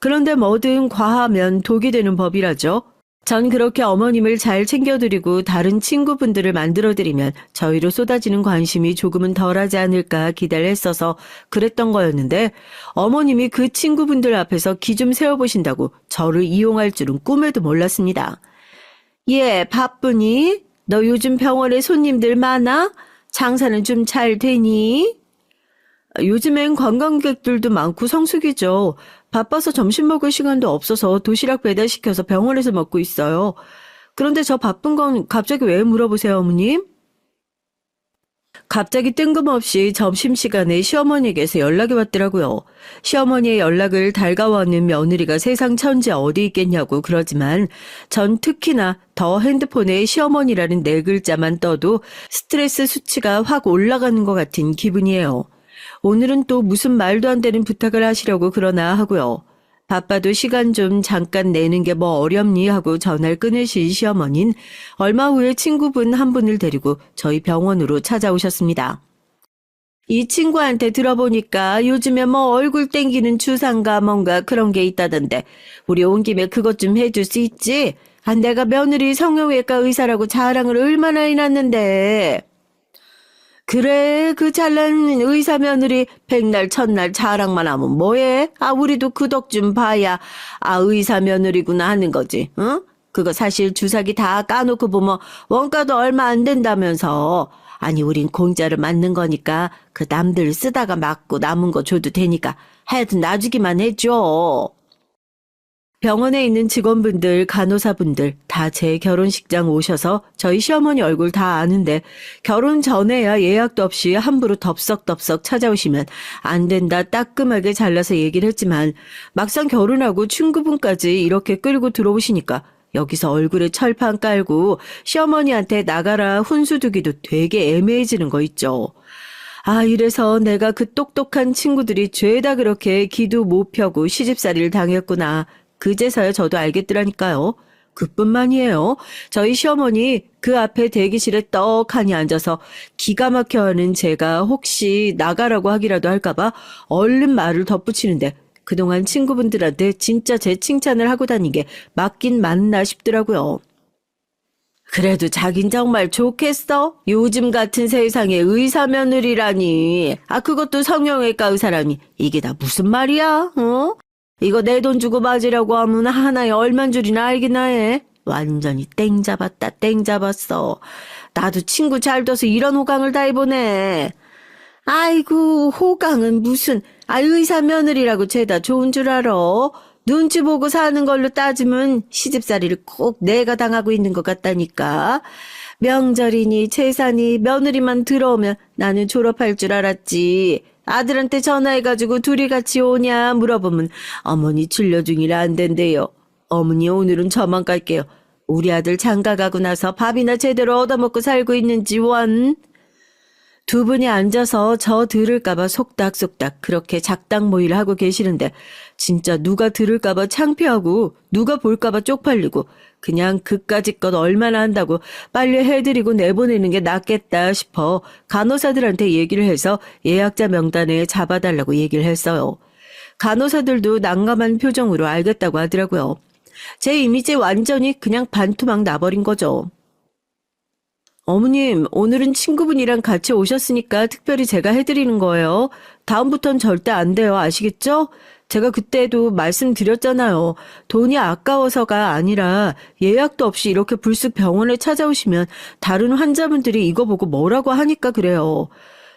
그런데 뭐든 과하면 독이 되는 법이라죠. 전 그렇게 어머님을 잘 챙겨드리고 다른 친구분들을 만들어드리면 저희로 쏟아지는 관심이 조금은 덜하지 않을까 기대를 했어서 그랬던 거였는데 어머님이 그 친구분들 앞에서 기 좀 세워보신다고 저를 이용할 줄은 꿈에도 몰랐습니다. 예, 바쁘니? 너 요즘 병원에 손님들 많아? 장사는 좀 잘 되니? 요즘엔 관광객들도 많고 성수기죠. 바빠서 점심 먹을 시간도 없어서 도시락 배달시켜서 병원에서 먹고 있어요. 그런데 저 바쁜 건 갑자기 왜 물어보세요, 어머님? 갑자기 뜬금없이 점심시간에 시어머니에게서 연락이 왔더라고요. 시어머니의 연락을 달가워하는 며느리가 세상 천지에 어디 있겠냐고 그러지만 전 특히나 더 핸드폰에 시어머니라는 네 글자만 떠도 스트레스 수치가 확 올라가는 것 같은 기분이에요. 오늘은 또 무슨 말도 안 되는 부탁을 하시려고 그러나 하고요. 바빠도 시간 좀 잠깐 내는 게 뭐 어렵니 하고 전화를 끊으신 시어머니는 얼마 후에 친구분 한 분을 데리고 저희 병원으로 찾아오셨습니다. 이 친구한테 들어보니까 요즘에 뭐 얼굴 땡기는 주사인가 뭔가 그런 게 있다던데 우리 온 김에 그것 좀 해줄 수 있지? 내가 며느리 성형외과 의사라고 자랑을 얼마나 해놨는데. 그래, 그 잘난 의사 며느리 백날 첫날 자랑만 하면 뭐해? 우리도 그 덕 좀 봐야 의사 며느리구나 하는 거지. 응? 그거 사실 주사기 다 까놓고 보면 원가도 얼마 안 된다면서. 아니, 우린 공짜로 맞는 거니까 그 남들 쓰다가 맞고 남은 거 줘도 되니까 하여튼 놔주기만 해줘. 병원에 있는 직원분들, 간호사분들 다 제 결혼식장 오셔서 저희 시어머니 얼굴 다 아는데 결혼 전에야 예약도 없이 함부로 덥석덥석 찾아오시면 안 된다 따끔하게 잘라서 얘기를 했지만 막상 결혼하고 친구분까지 이렇게 끌고 들어오시니까 여기서 얼굴에 철판 깔고 시어머니한테 나가라 훈수 두기도 되게 애매해지는 거 있죠. 이래서 내가 그 똑똑한 친구들이 죄다 그렇게 기도 못 펴고 시집살이를 당했구나. 그제서야 저도 알겠더라니까요. 그뿐만이에요. 저희 시어머니 그 앞에 대기실에 떡하니 앉아서 기가 막혀하는 제가 혹시 나가라고 하기라도 할까봐 얼른 말을 덧붙이는데 그동안 친구분들한테 진짜 제 칭찬을 하고 다닌 게 맞긴 맞나 싶더라고요. 그래도 자긴 정말 좋겠어? 요즘 같은 세상에 의사 며느리라니. 그것도 성형외과 의사라니. 이게 다 무슨 말이야? 어? 이거 내 돈 주고 맞으려고 하면 하나에 얼만 줄이나 알기나 해. 완전히 땡 잡았다 땡 잡았어. 나도 친구 잘 둬서 이런 호강을 다 해보네. 아이고 호강은 무슨 의사 며느리라고 죄다 좋은 줄 알아. 눈치 보고 사는 걸로 따지면 시집살이를 꼭 내가 당하고 있는 것 같다니까. 명절이니 제사니 며느리만 들어오면 나는 졸업할 줄 알았지. 아들한테 전화해가지고 둘이 같이 오냐 물어보면 어머니 진료 중이라 안 된대요. 어머니 오늘은 저만 갈게요. 우리 아들 장가 가고 나서 밥이나 제대로 얻어먹고 살고 있는지 원. 두 분이 앉아서 저 들을까봐 속닥속닥 그렇게 작당 모의를 하고 계시는데 진짜 누가 들을까봐 창피하고 누가 볼까봐 쪽팔리고 그냥 그까짓 것 얼마나 한다고 빨리 해드리고 내보내는 게 낫겠다 싶어 간호사들한테 얘기를 해서 예약자 명단에 잡아달라고 얘기를 했어요. 간호사들도 난감한 표정으로 알겠다고 하더라고요. 제 이미지 완전히 그냥 반토막 나버린 거죠. 어머님, 오늘은 친구분이랑 같이 오셨으니까 특별히 제가 해드리는 거예요. 다음부턴 절대 안 돼요. 아시겠죠? 제가 그때도 말씀드렸잖아요. 돈이 아까워서가 아니라 예약도 없이 이렇게 불쑥 병원에 찾아오시면 다른 환자분들이 이거 보고 뭐라고 하니까 그래요.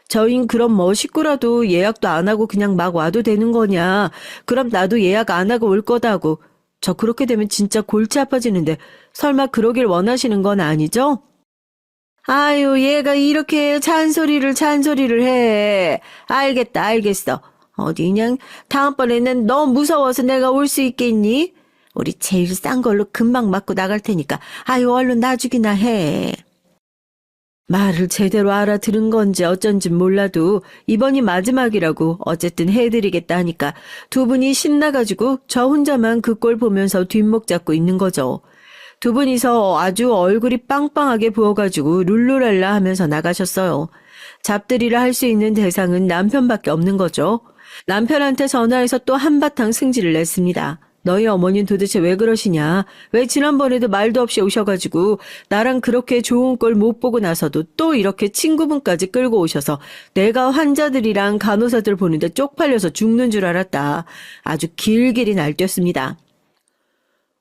저흰 그럼 뭐 식구라도 예약도 안 하고 그냥 막 와도 되는 거냐. 그럼 나도 예약 안 하고 올 거다고. 저 그렇게 되면 진짜 골치 아파지는데 설마 그러길 원하시는 건 아니죠? 아유, 얘가 이렇게 잔소리를 해. 알겠다, 알겠어. 어디 그냥 다음번에는 너 무서워서 내가 올 수 있겠니? 우리 제일 싼 걸로 금방 맞고 나갈 테니까 아유, 얼른 놔주기나 해. 말을 제대로 알아들은 건지 어쩐진 몰라도 이번이 마지막이라고 어쨌든 해드리겠다 하니까 두 분이 신나가지고 저 혼자만 그 꼴 보면서 뒷목 잡고 있는 거죠. 두 분이서 아주 얼굴이 빵빵하게 부어가지고 룰루랄라 하면서 나가셨어요. 잡들이를 할 수 있는 대상은 남편밖에 없는 거죠. 남편한테 전화해서 또 한바탕 승질을 냈습니다. 너희 어머니는 도대체 왜 그러시냐? 왜 지난번에도 말도 없이 오셔가지고 나랑 그렇게 좋은 꼴 못 보고 나서도 또 이렇게 친구분까지 끌고 오셔서 내가 환자들이랑 간호사들 보는데 쪽팔려서 죽는 줄 알았다. 아주 길길이 날뛰었습니다.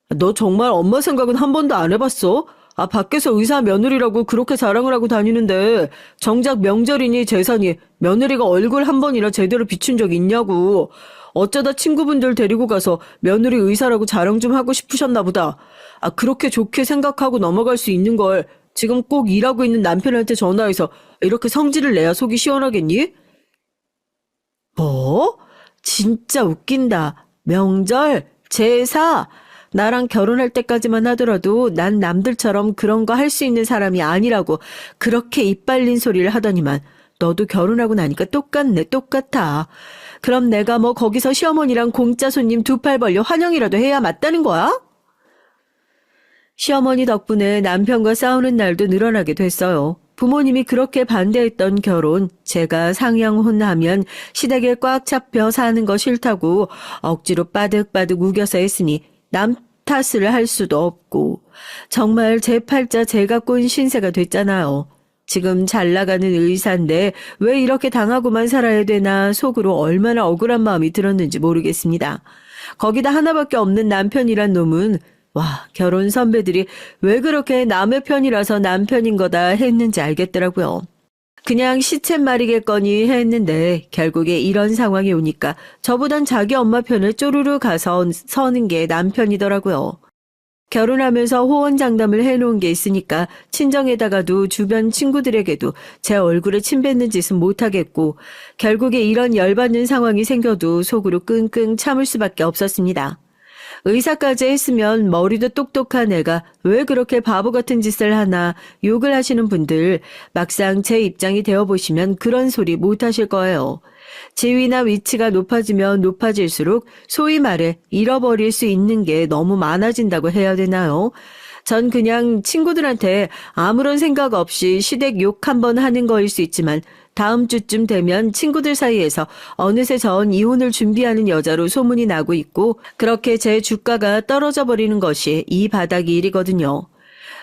너 정말 엄마 생각은 한 번도 안 해봤어? 밖에서 의사 며느리라고 그렇게 자랑을 하고 다니는데 정작 명절이니 제사니 며느리가 얼굴 한 번이나 제대로 비춘 적 있냐고. 어쩌다 친구분들 데리고 가서 며느리 의사라고 자랑 좀 하고 싶으셨나 보다. 그렇게 좋게 생각하고 넘어갈 수 있는 걸 지금 꼭 일하고 있는 남편한테 전화해서 이렇게 성질을 내야 속이 시원하겠니? 뭐? 진짜 웃긴다. 명절, 제사. 나랑 결혼할 때까지만 하더라도 난 남들처럼 그런 거 할 수 있는 사람이 아니라고 그렇게 이빨린 소리를 하더니만 너도 결혼하고 나니까 똑같네, 똑같아. 그럼 내가 뭐 거기서 시어머니랑 공짜 손님 두 팔 벌려 환영이라도 해야 맞다는 거야? 시어머니 덕분에 남편과 싸우는 날도 늘어나게 됐어요. 부모님이 그렇게 반대했던 결혼, 제가 상영혼하면 시댁에 꽉 잡혀 사는 거 싫다고 억지로 빠득빠득 우겨서 했으니 남 탓을 할 수도 없고 정말 제 팔자 제가 꼰 신세가 됐잖아요. 지금 잘 나가는 의사인데 왜 이렇게 당하고만 살아야 되나 속으로 얼마나 억울한 마음이 들었는지 모르겠습니다. 거기다 하나밖에 없는 남편이란 놈은 와, 결혼 선배들이 왜 그렇게 남의 편이라서 남편인 거다 했는지 알겠더라고요. 그냥 시쳇말이겠거니 했는데 결국에 이런 상황이 오니까 저보단 자기 엄마 편을 쪼르르 가서 서는 게 남편이더라고요. 결혼하면서 호언장담을 해놓은 게 있으니까 친정에다가도 주변 친구들에게도 제 얼굴에 침 뱉는 짓은 못하겠고 결국에 이런 열받는 상황이 생겨도 속으로 끙끙 참을 수밖에 없었습니다. 의사까지 했으면 머리도 똑똑한 애가 왜 그렇게 바보 같은 짓을 하나 욕을 하시는 분들 막상 제 입장이 되어보시면 그런 소리 못하실 거예요. 지위나 위치가 높아지면 높아질수록 소위 말해 잃어버릴 수 있는 게 너무 많아진다고 해야 되나요? 전 그냥 친구들한테 아무런 생각 없이 시댁 욕 한번 하는 거일 수 있지만 다음 주쯤 되면 친구들 사이에서 어느새 전 이혼을 준비하는 여자로 소문이 나고 있고 그렇게 제 주가가 떨어져 버리는 것이 이 바닥 일이거든요.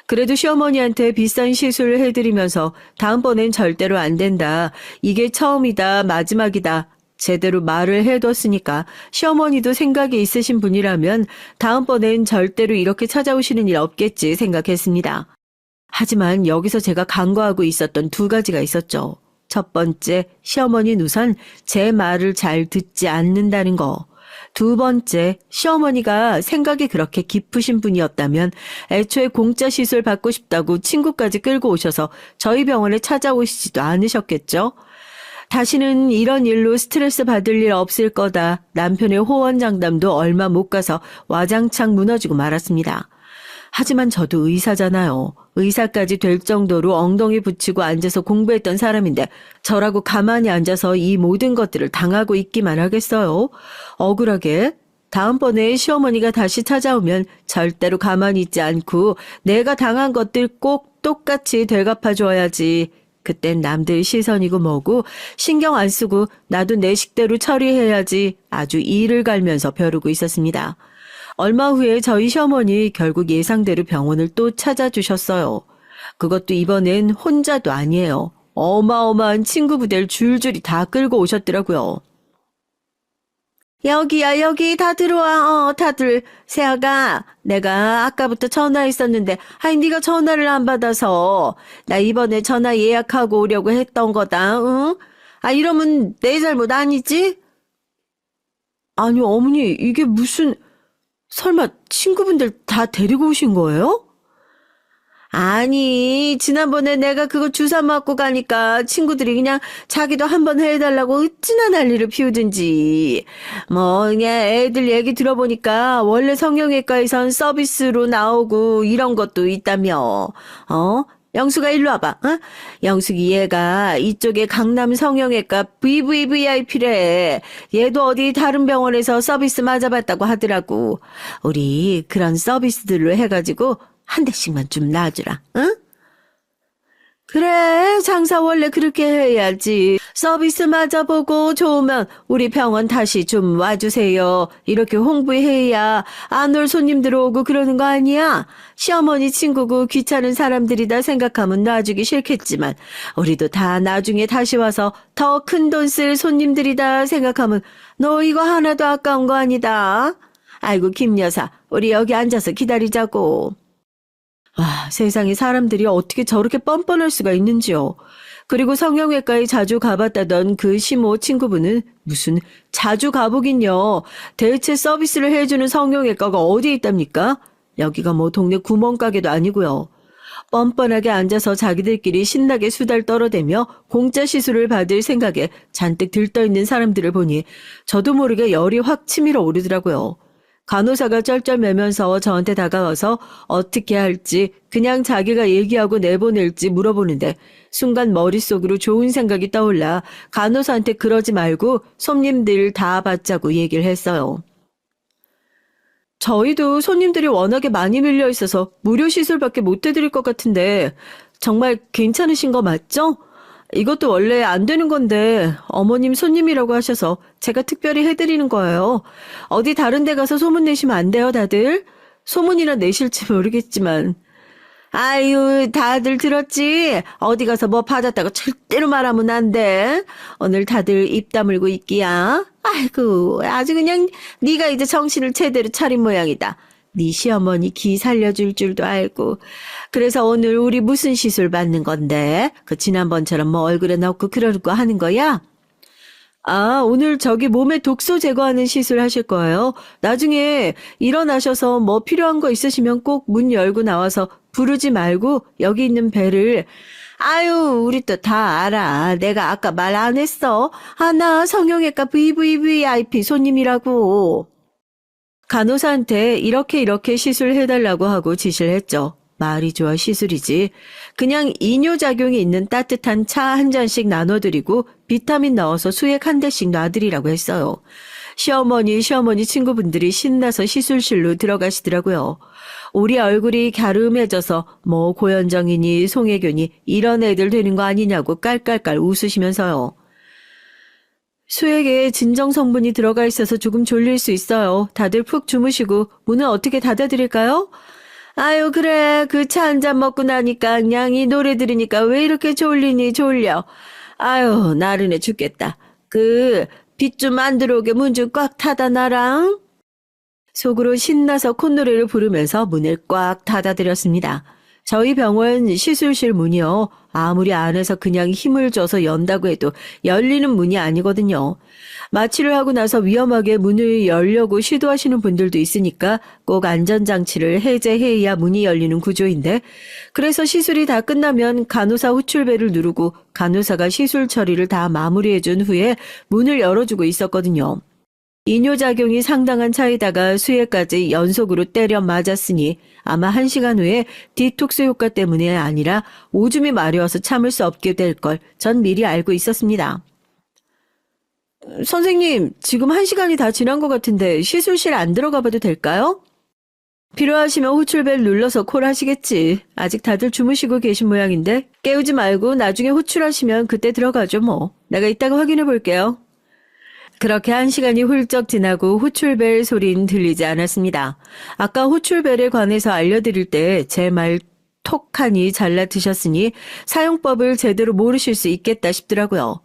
그래도 시어머니한테 비싼 시술을 해드리면서 다음번엔 절대로 안 된다. 이게 처음이다, 마지막이다. 제대로 말을 해뒀으니까 시어머니도 생각이 있으신 분이라면 다음번엔 절대로 이렇게 찾아오시는 일 없겠지 생각했습니다. 하지만 여기서 제가 간과하고 있었던 두 가지가 있었죠. 첫 번째, 시어머니는 우선 제 말을 잘 듣지 않는다는 거. 두 번째, 시어머니가 생각이 그렇게 깊으신 분이었다면 애초에 공짜 시술 받고 싶다고 친구까지 끌고 오셔서 저희 병원에 찾아오시지도 않으셨겠죠? 다시는 이런 일로 스트레스 받을 일 없을 거다. 남편의 호언장담도 얼마 못 가서 와장창 무너지고 말았습니다. 하지만 저도 의사잖아요. 의사까지 될 정도로 엉덩이 붙이고 앉아서 공부했던 사람인데 저라고 가만히 앉아서 이 모든 것들을 당하고 있기만 하겠어요? 억울하게? 다음번에 시어머니가 다시 찾아오면 절대로 가만히 있지 않고 내가 당한 것들 꼭 똑같이 되갚아줘야지. 그땐 남들 시선이고 뭐고 신경 안 쓰고 나도 내 식대로 처리해야지 아주 이를 갈면서 벼르고 있었습니다. 얼마 후에 저희 시어머니 결국 예상대로 병원을 또 찾아주셨어요. 그것도 이번엔 혼자도 아니에요. 어마어마한 친구 부대를 줄줄이 다 끌고 오셨더라고요. 여기야, 여기 다 들어와. 다들. 세아가, 내가 아까부터 전화했었는데, 네가 전화를 안 받아서 나 이번에 전화 예약하고 오려고 했던 거다. 응? 이러면 내 잘못 아니지? 아니, 어머니, 이게 무슨 설마 친구분들 다 데리고 오신 거예요? 아니, 지난번에 내가 그거 주사 맞고 가니까 친구들이 그냥 자기도 한번 해달라고 어찌나 난리를 피우든지. 그냥 애들 얘기 들어보니까 원래 성형외과에선 서비스로 나오고 이런 것도 있다며. 영숙아 일로 와봐. 영숙이 얘가 이쪽에 강남 성형외과 VVVIP래. 얘도 어디 다른 병원에서 서비스 맞아봤다고 하더라고. 우리 그런 서비스들로 해가지고 한 대씩만 좀 놔주라, 응? 그래, 장사 원래 그렇게 해야지. 서비스 맞아보고 좋으면 우리 병원 다시 좀 와주세요. 이렇게 홍보해야 안 올 손님들 오고 그러는 거 아니야? 시어머니 친구고 귀찮은 사람들이다 생각하면 놔주기 싫겠지만 우리도 다 나중에 다시 와서 더 큰 돈 쓸 손님들이다 생각하면 너 이거 하나도 아까운 거 아니다. 아이고 김 여사, 우리 여기 앉아서 기다리자고. 세상에 사람들이 어떻게 저렇게 뻔뻔할 수가 있는지요. 그리고 성형외과에 자주 가봤다던 그 시모 친구분은 무슨 자주 가보긴요. 대체 서비스를 해주는 성형외과가 어디 있답니까? 여기가 뭐 동네 구멍가게도 아니고요. 뻔뻔하게 앉아서 자기들끼리 신나게 수달 떨어대며 공짜 시술을 받을 생각에 잔뜩 들떠있는 사람들을 보니 저도 모르게 열이 확 치밀어 오르더라고요. 간호사가 쩔쩔매면서 저한테 다가와서 어떻게 할지 그냥 자기가 얘기하고 내보낼지 물어보는데 순간 머릿속으로 좋은 생각이 떠올라 간호사한테 그러지 말고 손님들 다 받자고 얘기를 했어요. 저희도 손님들이 워낙에 많이 밀려 있어서 무료 시술밖에 못 해드릴 것 같은데 정말 괜찮으신 거 맞죠? 이것도 원래 안 되는 건데 어머님 손님이라고 하셔서 제가 특별히 해드리는 거예요. 어디 다른 데 가서 소문 내시면 안 돼요, 다들? 소문이나 내실지 모르겠지만. 아유, 다들 들었지? 어디 가서 뭐 받았다고 절대로 말하면 안 돼. 오늘 다들 입 다물고 있기야. 아이고, 아주 그냥 네가 이제 정신을 제대로 차린 모양이다. 네 시어머니 기 살려줄 줄도 알고. 그래서 오늘 우리 무슨 시술 받는 건데? 그 지난번처럼 뭐 얼굴에 넣고 그러고 하는 거야? 오늘 저기 몸에 독소 제거하는 시술 하실 거예요. 나중에 일어나셔서 뭐 필요한 거 있으시면 꼭 문 열고 나와서 부르지 말고 여기 있는 배를. 아유, 우리 또 다 알아. 내가 아까 말 안 했어. 나 성형외과 VVVIP 손님이라고. 간호사한테 이렇게 시술해달라고 하고 지시를 했죠. 말이 좋아 시술이지. 그냥 이뇨작용이 있는 따뜻한 차 한 잔씩 나눠드리고 비타민 넣어서 수액 한 대씩 놔드리라고 했어요. 시어머니 친구분들이 신나서 시술실로 들어가시더라고요. 우리 얼굴이 갸름해져서 뭐 고현정이니 송혜교니 이런 애들 되는 거 아니냐고 깔깔깔 웃으시면서요. 수액에 진정 성분이 들어가 있어서 조금 졸릴 수 있어요. 다들 푹 주무시고 문은 어떻게 닫아드릴까요? 아유 그래 그 차 한 잔 먹고 나니까 그냥 이 노래 들으니까 왜 이렇게 졸리니 졸려. 아유 나른해 죽겠다. 그 빛 좀 안 들어오게 문 좀 꽉 닫아 놔랑. 속으로 신나서 콧노래를 부르면서 문을 꽉 닫아드렸습니다. 저희 병원 시술실 문이요. 아무리 안에서 그냥 힘을 줘서 연다고 해도 열리는 문이 아니거든요. 마취를 하고 나서 위험하게 문을 열려고 시도하시는 분들도 있으니까 꼭 안전장치를 해제해야 문이 열리는 구조인데 그래서 시술이 다 끝나면 간호사 호출벨을 누르고 간호사가 시술 처리를 다 마무리해준 후에 문을 열어주고 있었거든요. 이뇨작용이 상당한 차이다가 수액까지 연속으로 때려 맞았으니 아마 1시간 후에 디톡스 효과 때문에 아니라 오줌이 마려워서 참을 수 없게 될 걸 전 미리 알고 있었습니다. 선생님, 지금 1시간이 다 지난 것 같은데 시술실 안 들어가 봐도 될까요? 필요하시면 호출벨 눌러서 콜하시겠지. 아직 다들 주무시고 계신 모양인데 깨우지 말고 나중에 호출하시면 그때 들어가죠 뭐. 내가 이따가 확인해 볼게요. 그렇게 1시간이 훌쩍 지나고 호출벨 소린 들리지 않았습니다. 아까 호출벨에 관해서 알려드릴 때 제 말 톡하니 잘라 드셨으니 사용법을 제대로 모르실 수 있겠다 싶더라고요.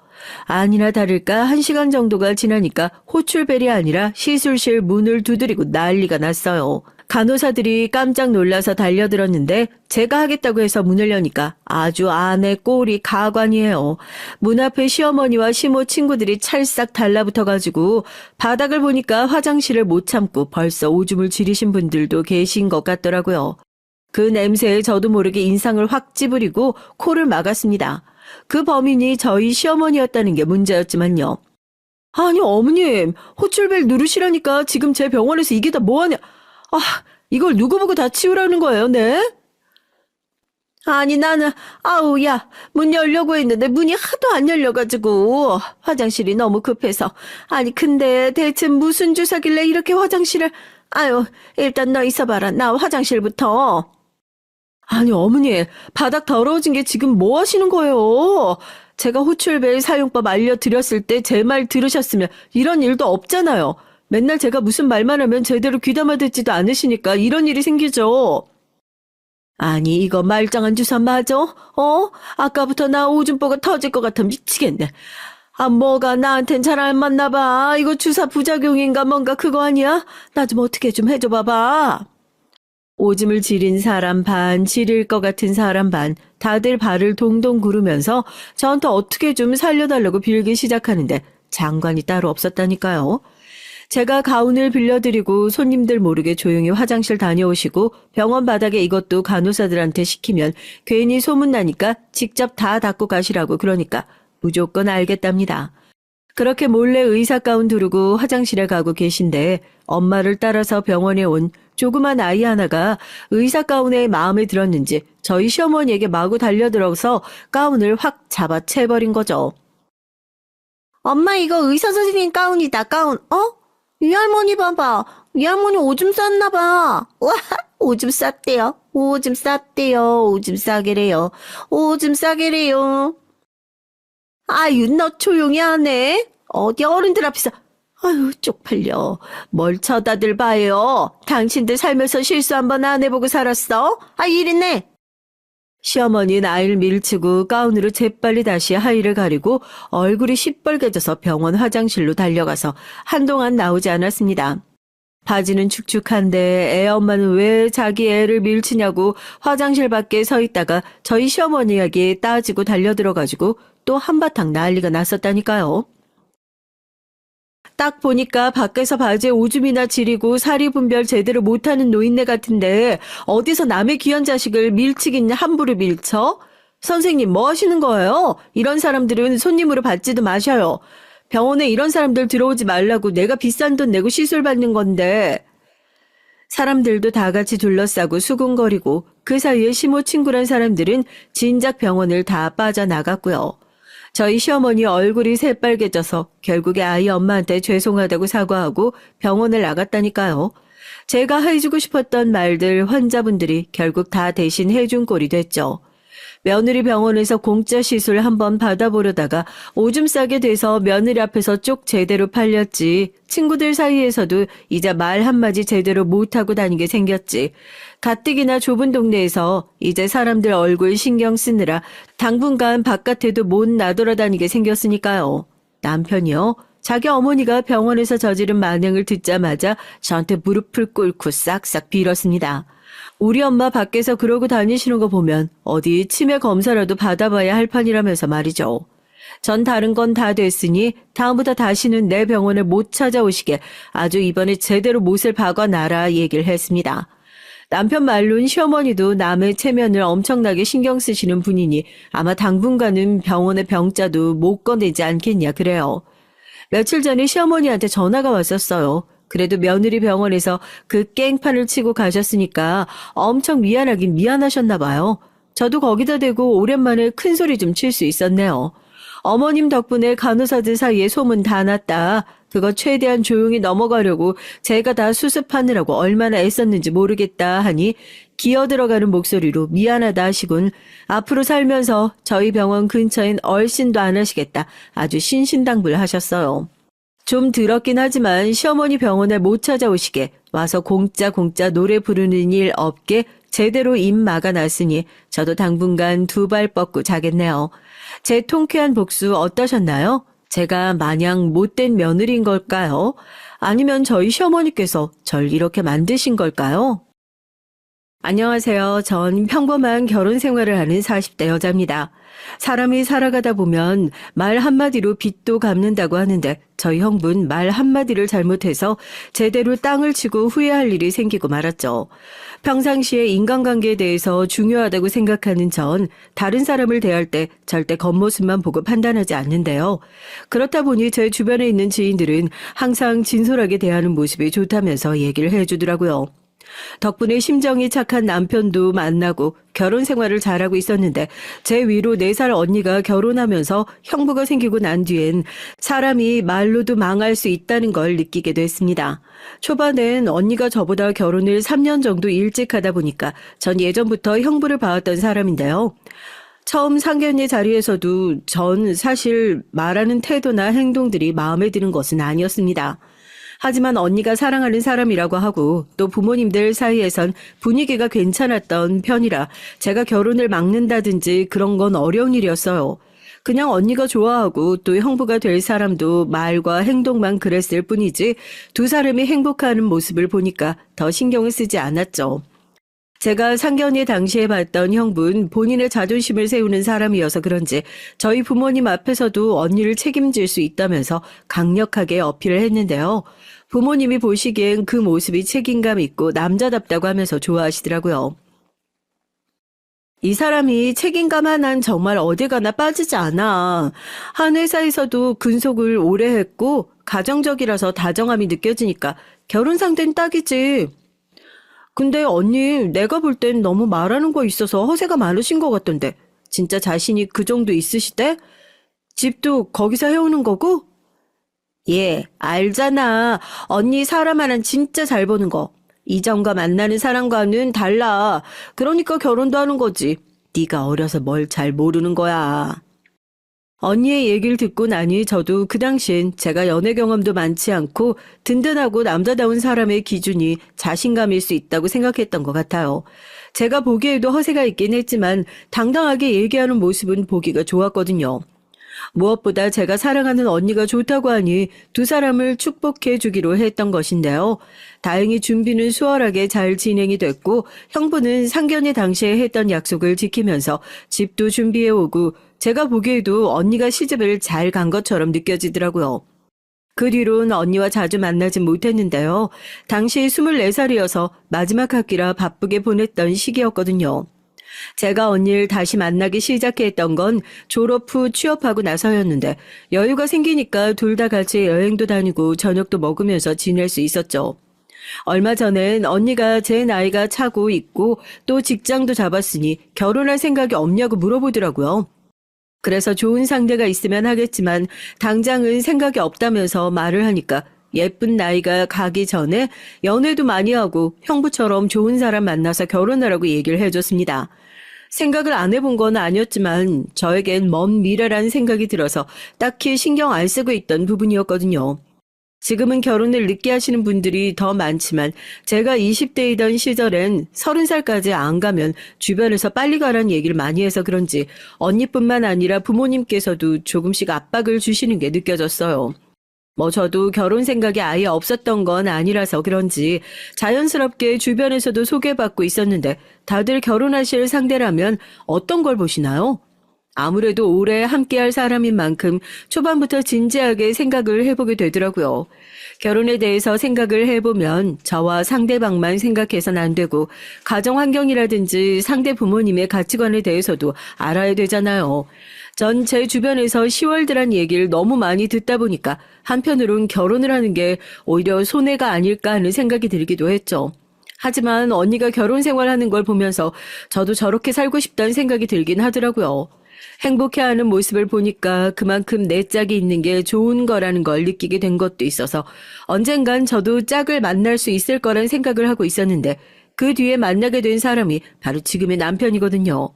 아니나 다를까 1시간 정도가 지나니까 호출벨이 아니라 시술실 문을 두드리고 난리가 났어요. 간호사들이 깜짝 놀라서 달려들었는데 제가 하겠다고 해서 문을 여니까 아주 안에 꼴이 가관이에요. 문 앞에 시어머니와 시모 친구들이 찰싹 달라붙어가지고 바닥을 보니까 화장실을 못 참고 벌써 오줌을 지리신 분들도 계신 것 같더라고요. 그 냄새에 저도 모르게 인상을 확 찌푸리고 코를 막았습니다. 그 범인이 저희 시어머니였다는 게 문제였지만요. 아니 어머님, 호출벨 누르시라니까 지금 제 병원에서 이게 다 뭐하냐. 아, 이걸 누구 보고 다 치우라는 거예요, 네? 아니, 나는, 아우, 야, 문 열려고 했는데 문이 하도 안 열려가지고, 화장실이 너무 급해서. 아니, 근데 대체 무슨 주사길래 이렇게 화장실을, 아유, 일단 너 있어봐라. 나 화장실부터. 아니, 어머니, 바닥 더러워진 게 지금 뭐 하시는 거예요? 제가 호출벨 사용법 알려드렸을 때 제 말 들으셨으면 이런 일도 없잖아요. 맨날 제가 무슨 말만 하면 제대로 귀담아 듣지도 않으시니까 이런 일이 생기죠. 아니 이거 말짱한 주사 맞아? 아까부터 나 오줌보가 터질 것 같아 미치겠네. 아 뭐가 나한텐 잘 안 맞나 봐. 이거 주사 부작용인가 뭔가 그거 아니야? 나 좀 어떻게 좀 해줘 봐봐. 오줌을 지린 사람 반, 지릴 것 같은 사람 반, 다들 발을 동동 구르면서 저한테 어떻게 좀 살려달라고 빌기 시작하는데 장관이 따로 없었다니까요. 제가 가운을 빌려드리고 손님들 모르게 조용히 화장실 다녀오시고 병원 바닥에 이것도 간호사들한테 시키면 괜히 소문나니까 직접 다 닦고 가시라고 그러니까 무조건 알겠답니다. 그렇게 몰래 의사 가운 두르고 화장실에 가고 계신데 엄마를 따라서 병원에 온 조그만 아이 하나가 의사 가운에 마음에 들었는지 저희 시어머니에게 마구 달려들어서 가운을 확 잡아채버린 거죠. 엄마 이거 의사 선생님 가운이다 가운. 이 할머니 봐봐. 이 할머니 오줌 쌌나 봐. 와, 오줌 쌌대요. 오줌 쌌대요. 오줌 싸게래요. 오줌 싸게래요. 아유, 너 조용히 하네. 어디 어른들 앞에서. 아유, 쪽팔려. 뭘 쳐다들 봐요. 당신들 살면서 실수 한 번 안 해보고 살았어? 아, 이랬네. 시어머니는 아이를 밀치고 가운으로 재빨리 다시 하의를 가리고 얼굴이 시뻘개져서 병원 화장실로 달려가서 한동안 나오지 않았습니다. 바지는 축축한데 애 엄마는 왜 자기 애를 밀치냐고 화장실 밖에 서 있다가 저희 시어머니에게 따지고 달려들어가지고 또 한바탕 난리가 났었다니까요. 딱 보니까 밖에서 바지에 오줌이나 지리고 사리 분별 제대로 못하는 노인네 같은데 어디서 남의 귀한 자식을 밀치긴 함부로 밀쳐? 선생님 뭐 하시는 거예요? 이런 사람들은 손님으로 받지도 마셔요. 병원에 이런 사람들 들어오지 말라고 내가 비싼 돈 내고 시술 받는 건데. 사람들도 다 같이 둘러싸고 수군거리고 그 사이에 시모 친구란 사람들은 진작 병원을 다 빠져나갔고요. 저희 시어머니 얼굴이 새빨개져서 결국에 아이 엄마한테 죄송하다고 사과하고 병원을 나갔다니까요. 제가 해주고 싶었던 말들 환자분들이 결국 다 대신 해준 꼴이 됐죠. 며느리 병원에서 공짜 시술 한번 받아보려다가 오줌 싸게 돼서 며느리 앞에서 쪽 제대로 팔렸지. 친구들 사이에서도 이제 말 한마디 제대로 못하고 다니게 생겼지. 가뜩이나 좁은 동네에서 이제 사람들 얼굴 신경 쓰느라 당분간 바깥에도 못 나돌아다니게 생겼으니까요. 남편이요. 자기 어머니가 병원에서 저지른 만행을 듣자마자 저한테 무릎을 꿇고 싹싹 빌었습니다. 우리 엄마 밖에서 그러고 다니시는 거 보면 어디 치매 검사라도 받아봐야 할 판이라면서 말이죠. 전 다른 건 다 됐으니 다음부터 다시는 내 병원에 못 찾아오시게 아주 이번에 제대로 못을 박아놔라 얘기를 했습니다. 남편 말로는 시어머니도 남의 체면을 엄청나게 신경 쓰시는 분이니 아마 당분간은 병원의 병자도 못 꺼내지 않겠냐 그래요. 며칠 전에 시어머니한테 전화가 왔었어요. 그래도 며느리 병원에서 그 깽판을 치고 가셨으니까 엄청 미안하긴 미안하셨나 봐요. 저도 거기다 대고 오랜만에 큰 소리 좀 칠 수 있었네요. 어머님 덕분에 간호사들 사이에 소문 다 났다. 그거 최대한 조용히 넘어가려고 제가 다 수습하느라고 얼마나 애썼는지 모르겠다 하니 기어 들어가는 목소리로 미안하다 하시곤 앞으로 살면서 저희 병원 근처엔 얼씬도 안 하시겠다. 아주 신신당부하셨어요. 좀 들었긴 하지만 시어머니 병원에 못 찾아오시게 와서 공짜 노래 부르는 일 없게 제대로 입 막아놨으니 저도 당분간 두 발 뻗고 자겠네요. 제 통쾌한 복수 어떠셨나요? 제가 마냥 못된 며느리인 걸까요? 아니면 저희 시어머니께서 절 이렇게 만드신 걸까요? 안녕하세요. 전 평범한 결혼 생활을 하는 40대 여자입니다. 사람이 살아가다 보면 말 한마디로 빚도 갚는다고 하는데 저희 형부는 말 한마디를 잘못해서 제대로 땅을 치고 후회할 일이 생기고 말았죠. 평상시에 인간관계에 대해서 중요하다고 생각하는 전 다른 사람을 대할 때 절대 겉모습만 보고 판단하지 않는데요. 그렇다 보니 제 주변에 있는 지인들은 항상 진솔하게 대하는 모습이 좋다면서 얘기를 해주더라고요. 덕분에 심정이 착한 남편도 만나고 결혼 생활을 잘하고 있었는데 제 위로 4살 언니가 결혼하면서 형부가 생기고 난 뒤엔 사람이 말로도 망할 수 있다는 걸 느끼게 됐습니다. 초반엔 언니가 저보다 결혼을 3년 정도 일찍 하다 보니까 전 예전부터 형부를 봐왔던 사람인데요. 처음 상견례 자리에서도 전 사실 말하는 태도나 행동들이 마음에 드는 것은 아니었습니다. 하지만 언니가 사랑하는 사람이라고 하고 또 부모님들 사이에선 분위기가 괜찮았던 편이라 제가 결혼을 막는다든지 그런 건 어려운 일이었어요. 그냥 언니가 좋아하고 또 형부가 될 사람도 말과 행동만 그랬을 뿐이지 두 사람이 행복해하는 모습을 보니까 더 신경을 쓰지 않았죠. 제가 상견례 당시에 봤던 형부는 본인의 자존심을 세우는 사람이어서 그런지 저희 부모님 앞에서도 언니를 책임질 수 있다면서 강력하게 어필을 했는데요. 부모님이 보시기엔 그 모습이 책임감 있고 남자답다고 하면서 좋아하시더라고요. 이 사람이 책임감 하나는 정말 어디 가나 빠지지 않아. 한 회사에서도 근속을 오래 했고 가정적이라서 다정함이 느껴지니까 결혼 상대는 딱이지. 근데 언니 내가 볼 땐 너무 말하는 거 있어서 허세가 많으신 것 같던데 진짜 자신이 그 정도 있으시대? 집도 거기서 해오는 거고? 예, 알잖아. 언니 사람 하나 진짜 잘 보는 거. 이전과 만나는 사람과는 달라. 그러니까 결혼도 하는 거지. 네가 어려서 뭘 잘 모르는 거야. 언니의 얘기를 듣고 나니 저도 그 당시엔 제가 연애 경험도 많지 않고 든든하고 남자다운 사람의 기준이 자신감일 수 있다고 생각했던 것 같아요. 제가 보기에도 허세가 있긴 했지만 당당하게 얘기하는 모습은 보기가 좋았거든요. 무엇보다 제가 사랑하는 언니가 좋다고 하니 두 사람을 축복해 주기로 했던 것인데요. 다행히 준비는 수월하게 잘 진행이 됐고 형부는 상견례 당시에 했던 약속을 지키면서 집도 준비해 오고 제가 보기에도 언니가 시집을 잘 간 것처럼 느껴지더라고요. 그 뒤로는 언니와 자주 만나진 못했는데요. 당시 24살이어서 마지막 학기라 바쁘게 보냈던 시기였거든요. 제가 언니를 다시 만나기 시작했던 건 졸업 후 취업하고 나서였는데 여유가 생기니까 둘 다 같이 여행도 다니고 저녁도 먹으면서 지낼 수 있었죠. 얼마 전엔 언니가 제 나이가 차고 있고 또 직장도 잡았으니 결혼할 생각이 없냐고 물어보더라고요. 그래서 좋은 상대가 있으면 하겠지만 당장은 생각이 없다면서 말을 하니까 예쁜 나이가 가기 전에 연애도 많이 하고 형부처럼 좋은 사람 만나서 결혼하라고 얘기를 해줬습니다. 생각을 안 해본 건 아니었지만 저에겐 먼 미래라는 생각이 들어서 딱히 신경 안 쓰고 있던 부분이었거든요. 지금은 결혼을 늦게 하시는 분들이 더 많지만 제가 20대이던 시절엔 30살까지 안 가면 주변에서 빨리 가라는 얘기를 많이 해서 그런지 언니뿐만 아니라 부모님께서도 조금씩 압박을 주시는 게 느껴졌어요. 저도 결혼 생각이 아예 없었던 건 아니라서 그런지 자연스럽게 주변에서도 소개받고 있었는데 다들 결혼하실 상대라면 어떤 걸 보시나요? 아무래도 오래 함께할 사람인 만큼 초반부터 진지하게 생각을 해보게 되더라고요. 결혼에 대해서 생각을 해보면 저와 상대방만 생각해서는 안 되고 가정 환경이라든지 상대 부모님의 가치관에 대해서도 알아야 되잖아요. 전 제 주변에서 시월드란 얘기를 너무 많이 듣다 보니까 한편으론 결혼을 하는 게 오히려 손해가 아닐까 하는 생각이 들기도 했죠. 하지만 언니가 결혼 생활하는 걸 보면서 저도 저렇게 살고 싶다는 생각이 들긴 하더라고요. 행복해하는 모습을 보니까 그만큼 내 짝이 있는 게 좋은 거라는 걸 느끼게 된 것도 있어서 언젠간 저도 짝을 만날 수 있을 거란 생각을 하고 있었는데 그 뒤에 만나게 된 사람이 바로 지금의 남편이거든요.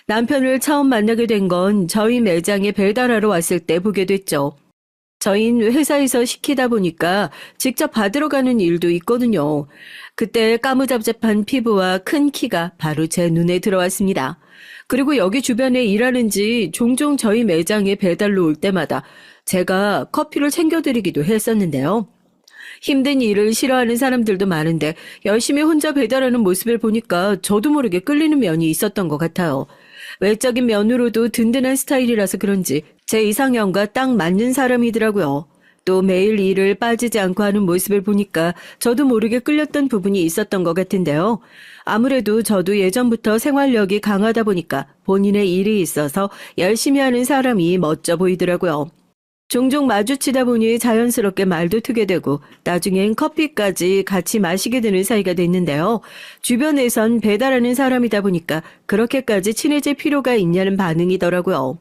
남편을 처음 만나게 된 건 저희 매장에 배달하러 왔을 때 보게 됐죠. 저희는 회사에서 시키다 보니까 직접 받으러 가는 일도 있거든요. 그때 까무잡잡한 피부와 큰 키가 바로 제 눈에 들어왔습니다. 그리고 여기 주변에 일하는지 종종 저희 매장에 배달로 올 때마다 제가 커피를 챙겨드리기도 했었는데요. 힘든 일을 싫어하는 사람들도 많은데 열심히 혼자 배달하는 모습을 보니까 저도 모르게 끌리는 면이 있었던 것 같아요. 외적인 면으로도 든든한 스타일이라서 그런지 제 이상형과 딱 맞는 사람이더라고요. 또 매일 일을 빠지지 않고 하는 모습을 보니까 저도 모르게 끌렸던 부분이 있었던 것 같은데요. 아무래도 저도 예전부터 생활력이 강하다 보니까 본인의 일이 있어서 열심히 하는 사람이 멋져 보이더라고요. 종종 마주치다 보니 자연스럽게 말도 트게 되고 나중엔 커피까지 같이 마시게 되는 사이가 됐는데요. 주변에선 배달하는 사람이다 보니까 그렇게까지 친해질 필요가 있냐는 반응이더라고요.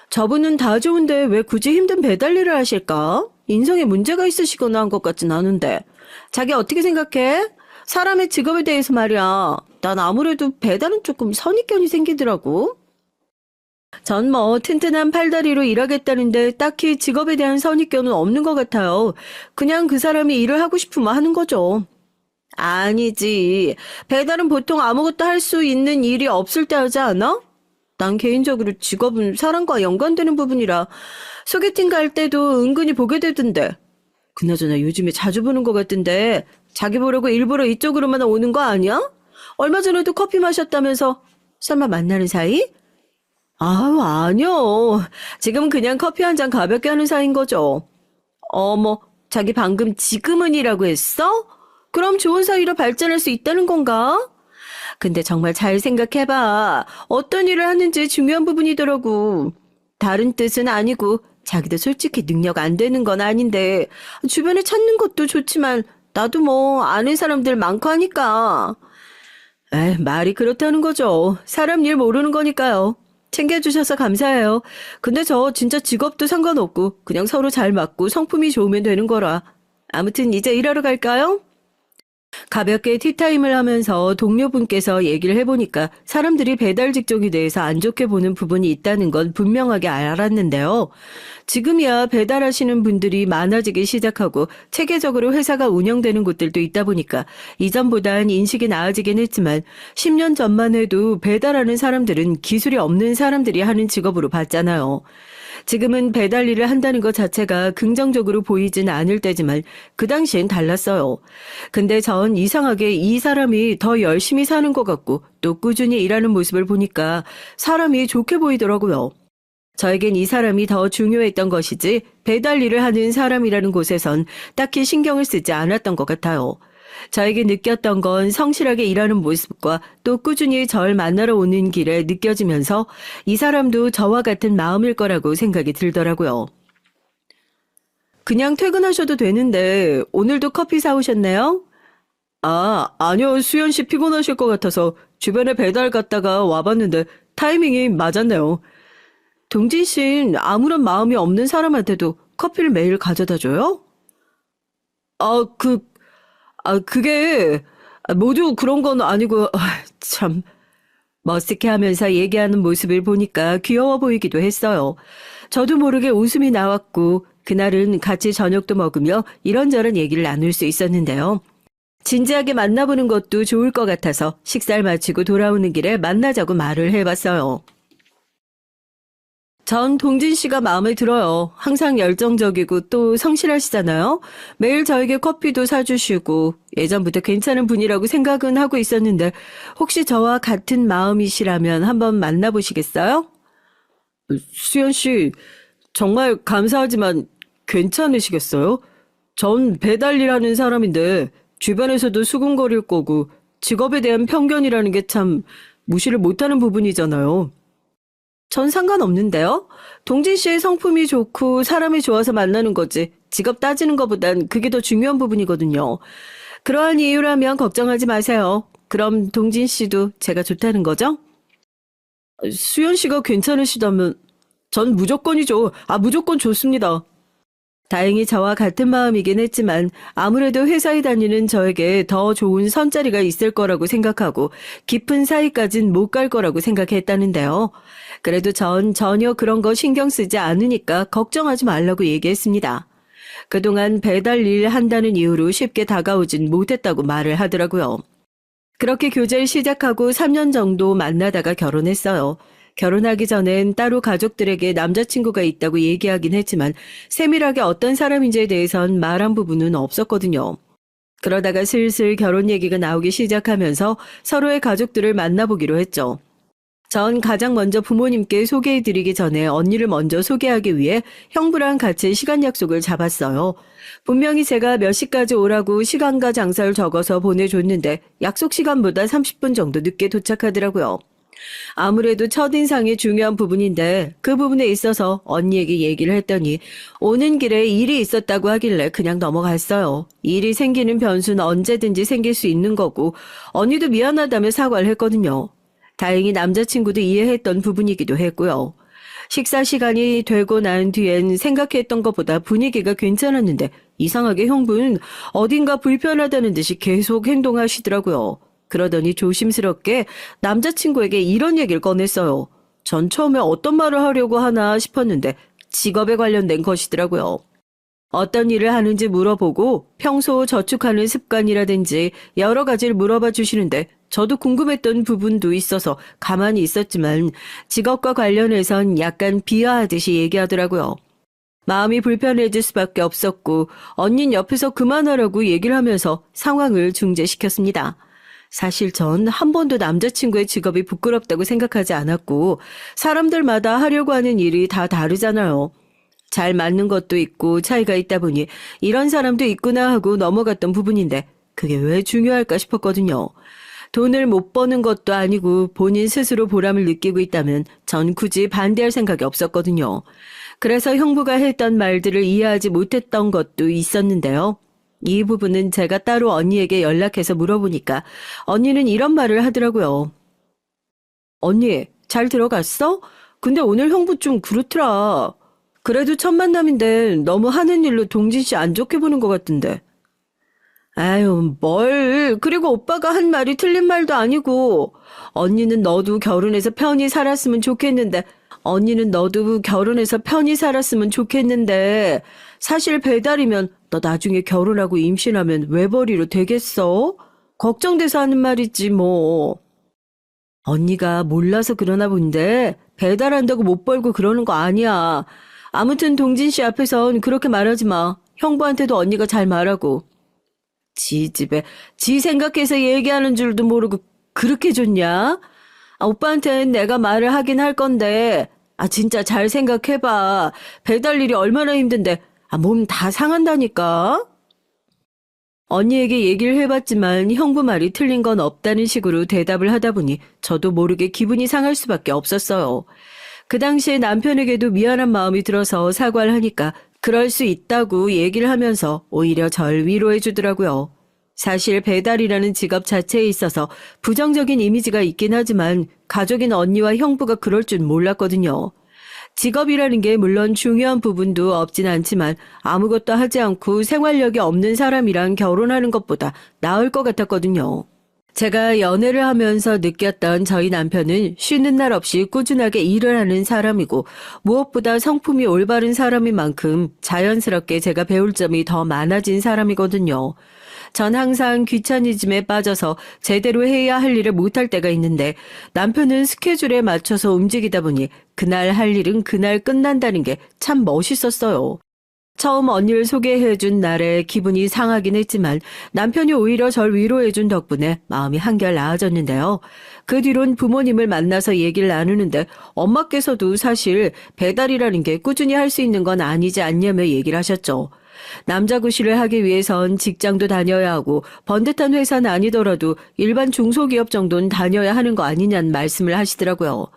저분은 다 좋은데 왜 굳이 힘든 배달 일을 하실까? 인성에 문제가 있으시거나 한 것 같진 않은데. 자기 어떻게 생각해? 사람의 직업에 대해서 말이야. 난 아무래도 배달은 조금 선입견이 생기더라고. 전 튼튼한 팔다리로 일하겠다는데 딱히 직업에 대한 선입견은 없는 것 같아요. 그냥 그 사람이 일을 하고 싶으면 하는 거죠. 아니지. 배달은 보통 아무것도 할 수 있는 일이 없을 때 하지 않아? 난 개인적으로 직업은 사람과 연관되는 부분이라 소개팅 갈 때도 은근히 보게 되던데. 그나저나 요즘에 자주 보는 것 같은데 자기 보려고 일부러 이쪽으로만 오는 거 아니야? 얼마 전에도 커피 마셨다면서 설마 만나는 사이? 아유, 아니요. 지금 그냥 커피 한 잔 가볍게 하는 사이인 거죠. 어머, 자기 방금 지금은이라고 했어? 그럼 좋은 사이로 발전할 수 있다는 건가? 근데 정말 잘 생각해봐. 어떤 일을 하는지 중요한 부분이더라고. 다른 뜻은 아니고 자기도 솔직히 능력 안 되는 건 아닌데 주변에 찾는 것도 좋지만 나도 아는 사람들 많고 하니까. 말이 그렇다는 거죠. 사람 일 모르는 거니까요. 챙겨주셔서 감사해요. 근데 저 진짜 직업도 상관없고 그냥 서로 잘 맞고 성품이 좋으면 되는 거라. 아무튼 이제 일하러 갈까요? 가볍게 티타임을 하면서 동료분께서 얘기를 해보니까 사람들이 배달 직종에 대해서 안 좋게 보는 부분이 있다는 건 분명하게 알았는데요. 지금이야 배달하시는 분들이 많아지기 시작하고 체계적으로 회사가 운영되는 곳들도 있다 보니까 이전보단 인식이 나아지긴 했지만 10년 전만 해도 배달하는 사람들은 기술이 없는 사람들이 하는 직업으로 봤잖아요. 지금은 배달 일을 한다는 것 자체가 긍정적으로 보이진 않을 때지만 그 당시엔 달랐어요. 근데 전 이상하게 이 사람이 더 열심히 사는 것 같고 또 꾸준히 일하는 모습을 보니까 사람이 좋게 보이더라고요. 저에겐 이 사람이 더 중요했던 것이지 배달 일을 하는 사람이라는 곳에선 딱히 신경을 쓰지 않았던 것 같아요. 저에게 느꼈던 건 성실하게 일하는 모습과 또 꾸준히 절 만나러 오는 길에 느껴지면서 이 사람도 저와 같은 마음일 거라고 생각이 들더라고요. 그냥 퇴근하셔도 되는데 오늘도 커피 사오셨나요? 아니요. 수연 씨 피곤하실 것 같아서 주변에 배달 갔다가 와봤는데 타이밍이 맞았네요. 동진 씨는 아무런 마음이 없는 사람한테도 커피를 매일 가져다 줘요? 아, 그게 모두 그런 건 아니고 참 머쓱해하면서 얘기하는 모습을 보니까 귀여워 보이기도 했어요. 저도 모르게 웃음이 나왔고 그날은 같이 저녁도 먹으며 이런저런 얘기를 나눌 수 있었는데요. 진지하게 만나보는 것도 좋을 것 같아서 식사를 마치고 돌아오는 길에 만나자고 말을 해봤어요. 전 동진 씨가 마음에 들어요. 항상 열정적이고 또 성실하시잖아요. 매일 저에게 커피도 사주시고 예전부터 괜찮은 분이라고 생각은 하고 있었는데 혹시 저와 같은 마음이시라면 한번 만나보시겠어요? 수연 씨, 정말 감사하지만 괜찮으시겠어요? 전 배달 일하는 사람인데 주변에서도 수군거릴 거고 직업에 대한 편견이라는 게 참 무시를 못하는 부분이잖아요. 전 상관없는데요. 동진 씨의 성품이 좋고 사람이 좋아서 만나는 거지. 직업 따지는 것보단 그게 더 중요한 부분이거든요. 그러한 이유라면 걱정하지 마세요. 그럼 동진 씨도 제가 좋다는 거죠? 수연 씨가 괜찮으시다면 전 무조건이죠. 무조건 좋습니다. 다행히 저와 같은 마음이긴 했지만 아무래도 회사에 다니는 저에게 더 좋은 선자리가 있을 거라고 생각하고 깊은 사이까진 못 갈 거라고 생각했다는데요. 그래도 전 전혀 그런 거 신경 쓰지 않으니까 걱정하지 말라고 얘기했습니다. 그동안 배달 일 한다는 이유로 쉽게 다가오진 못했다고 말을 하더라고요. 그렇게 교제를 시작하고 3년 정도 만나다가 결혼했어요. 결혼하기 전엔 따로 가족들에게 남자친구가 있다고 얘기하긴 했지만 세밀하게 어떤 사람인지에 대해선 말한 부분은 없었거든요. 그러다가 슬슬 결혼 얘기가 나오기 시작하면서 서로의 가족들을 만나보기로 했죠. 전 가장 먼저 부모님께 소개해드리기 전에 언니를 먼저 소개하기 위해 형부랑 같이 시간 약속을 잡았어요. 분명히 제가 몇 시까지 오라고 시간과 장소를 적어서 보내줬는데 약속 시간보다 30분 정도 늦게 도착하더라고요. 아무래도 첫인상이 중요한 부분인데 그 부분에 있어서 언니에게 얘기를 했더니 오는 길에 일이 있었다고 하길래 그냥 넘어갔어요. 일이 생기는 변수는 언제든지 생길 수 있는 거고 언니도 미안하다며 사과를 했거든요. 다행히 남자친구도 이해했던 부분이기도 했고요. 식사 시간이 되고 난 뒤엔 생각했던 것보다 분위기가 괜찮았는데 이상하게 형부는 어딘가 불편하다는 듯이 계속 행동하시더라고요. 그러더니 조심스럽게 남자친구에게 이런 얘기를 꺼냈어요. 전 처음에 어떤 말을 하려고 하나 싶었는데 직업에 관련된 것이더라고요. 어떤 일을 하는지 물어보고 평소 저축하는 습관이라든지 여러 가지를 물어봐 주시는데 저도 궁금했던 부분도 있어서 가만히 있었지만 직업과 관련해선 약간 비하하듯이 얘기하더라고요. 마음이 불편해질 수밖에 없었고 언닌 옆에서 그만하라고 얘기를 하면서 상황을 중재시켰습니다. 사실 전 한 번도 남자친구의 직업이 부끄럽다고 생각하지 않았고 사람들마다 하려고 하는 일이 다 다르잖아요. 잘 맞는 것도 있고 차이가 있다 보니 이런 사람도 있구나 하고 넘어갔던 부분인데 그게 왜 중요할까 싶었거든요. 돈을 못 버는 것도 아니고 본인 스스로 보람을 느끼고 있다면 전 굳이 반대할 생각이 없었거든요. 그래서 형부가 했던 말들을 이해하지 못했던 것도 있었는데요. 이 부분은 제가 따로 언니에게 연락해서 물어보니까 언니는 이런 말을 하더라고요. 언니, 잘 들어갔어? 근데 오늘 형부 좀 그렇더라. 그래도 첫 만남인데 너무 하는 일로 동진 씨 안 좋게 보는 것 같은데. 아유, 뭘. 그리고 오빠가 한 말이 틀린 말도 아니고. 언니는 너도 결혼해서 편히 살았으면 좋겠는데, 사실 배달이면 너 나중에 결혼하고 임신하면 외벌이로 되겠어? 걱정돼서 하는 말이지 뭐. 언니가 몰라서 그러나 본데 배달한다고 못 벌고 그러는 거 아니야. 아무튼 동진 씨 앞에선 그렇게 말하지 마. 형부한테도 언니가 잘 말하고. 지 집에 지 생각해서 얘기하는 줄도 모르고 그렇게 좋냐? 오빠한테는 내가 말을 하긴 할 건데 진짜 잘 생각해봐. 배달 일이 얼마나 힘든데 몸 다 상한다니까. 언니에게 얘기를 해봤지만 형부 말이 틀린 건 없다는 식으로 대답을 하다 보니 저도 모르게 기분이 상할 수밖에 없었어요. 그 당시에 남편에게도 미안한 마음이 들어서 사과를 하니까 그럴 수 있다고 얘기를 하면서 오히려 절 위로해 주더라고요. 사실 배달이라는 직업 자체에 있어서 부정적인 이미지가 있긴 하지만 가족인 언니와 형부가 그럴 줄 몰랐거든요. 직업이라는 게 물론 중요한 부분도 없진 않지만 아무것도 하지 않고 생활력이 없는 사람이랑 결혼하는 것보다 나을 것 같았거든요. 제가 연애를 하면서 느꼈던 저희 남편은 쉬는 날 없이 꾸준하게 일을 하는 사람이고 무엇보다 성품이 올바른 사람인 만큼 자연스럽게 제가 배울 점이 더 많아진 사람이거든요. 전 항상 귀차니즘에 빠져서 제대로 해야 할 일을 못할 때가 있는데 남편은 스케줄에 맞춰서 움직이다 보니 그날 할 일은 그날 끝난다는 게 참 멋있었어요. 처음 언니를 소개해준 날에 기분이 상하긴 했지만 남편이 오히려 절 위로해준 덕분에 마음이 한결 나아졌는데요. 그 뒤론 부모님을 만나서 얘기를 나누는데 엄마께서도 사실 배달이라는 게 꾸준히 할 수 있는 건 아니지 않냐며 얘기를 하셨죠. 남자 구실을 하기 위해선 직장도 다녀야 하고 번듯한 회사는 아니더라도 일반 중소기업 정도는 다녀야 하는 거 아니냐는 말씀을 하시더라고요.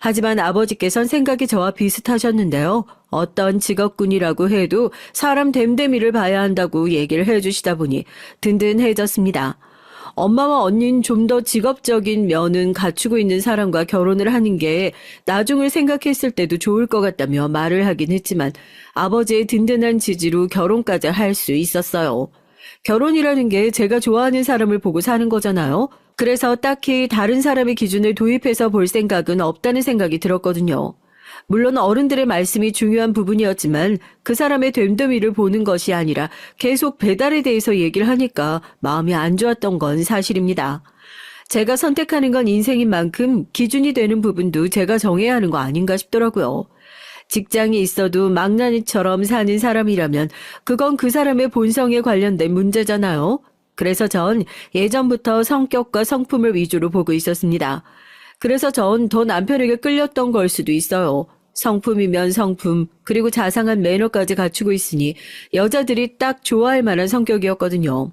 하지만 아버지께선 생각이 저와 비슷하셨는데요. 어떤 직업군이라고 해도 사람 됨됨이를 봐야 한다고 얘기를 해주시다 보니 든든해졌습니다. 엄마와 언니는 좀 더 직업적인 면은 갖추고 있는 사람과 결혼을 하는 게 나중을 생각했을 때도 좋을 것 같다며 말을 하긴 했지만 아버지의 든든한 지지로 결혼까지 할 수 있었어요. 결혼이라는 게 제가 좋아하는 사람을 보고 사는 거잖아요. 그래서 딱히 다른 사람의 기준을 도입해서 볼 생각은 없다는 생각이 들었거든요. 물론 어른들의 말씀이 중요한 부분이었지만 그 사람의 됨됨이를 보는 것이 아니라 계속 배달에 대해서 얘기를 하니까 마음이 안 좋았던 건 사실입니다. 제가 선택하는 건 인생인 만큼 기준이 되는 부분도 제가 정해야 하는 거 아닌가 싶더라고요. 직장이 있어도 망나니처럼 사는 사람이라면 그건 그 사람의 본성에 관련된 문제잖아요. 그래서 전 예전부터 성격과 성품을 위주로 보고 있었습니다. 그래서 전 더 남편에게 끌렸던 걸 수도 있어요. 성품이면 성품, 그리고 자상한 매너까지 갖추고 있으니 여자들이 딱 좋아할 만한 성격이었거든요.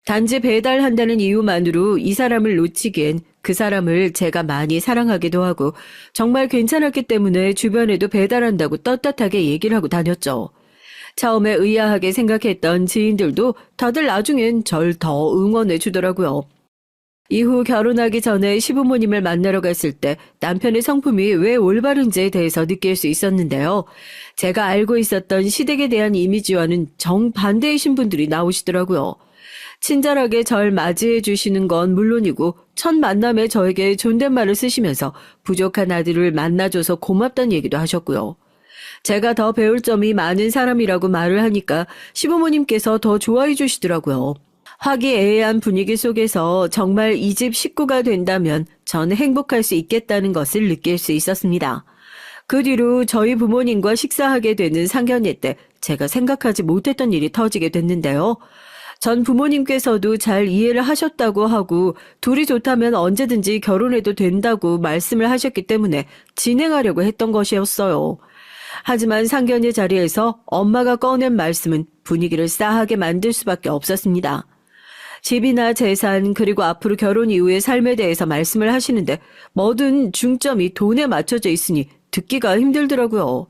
단지 배달한다는 이유만으로 이 사람을 놓치기엔 그 사람을 제가 많이 사랑하기도 하고 정말 괜찮았기 때문에 주변에도 배달한다고 떳떳하게 얘기를 하고 다녔죠. 처음에 의아하게 생각했던 지인들도 다들 나중엔 절 더 응원해 주더라고요. 이후 결혼하기 전에 시부모님을 만나러 갔을 때 남편의 성품이 왜 올바른지에 대해서 느낄 수 있었는데요. 제가 알고 있었던 시댁에 대한 이미지와는 정반대이신 분들이 나오시더라고요. 친절하게 절 맞이해 주시는 건 물론이고 첫 만남에 저에게 존댓말을 쓰시면서 부족한 아들을 만나줘서 고맙다는 얘기도 하셨고요. 제가 더 배울 점이 많은 사람이라고 말을 하니까 시부모님께서 더 좋아해 주시더라고요. 화기애애한 분위기 속에서 정말 이 집 식구가 된다면 전 행복할 수 있겠다는 것을 느낄 수 있었습니다. 그 뒤로 저희 부모님과 식사하게 되는 상견례 때 제가 생각하지 못했던 일이 터지게 됐는데요. 전 부모님께서도 잘 이해를 하셨다고 하고 둘이 좋다면 언제든지 결혼해도 된다고 말씀을 하셨기 때문에 진행하려고 했던 것이었어요. 하지만 상견례 자리에서 엄마가 꺼낸 말씀은 분위기를 싸하게 만들 수밖에 없었습니다. 집이나 재산 그리고 앞으로 결혼 이후의 삶에 대해서 말씀을 하시는데 모든 중점이 돈에 맞춰져 있으니 듣기가 힘들더라고요.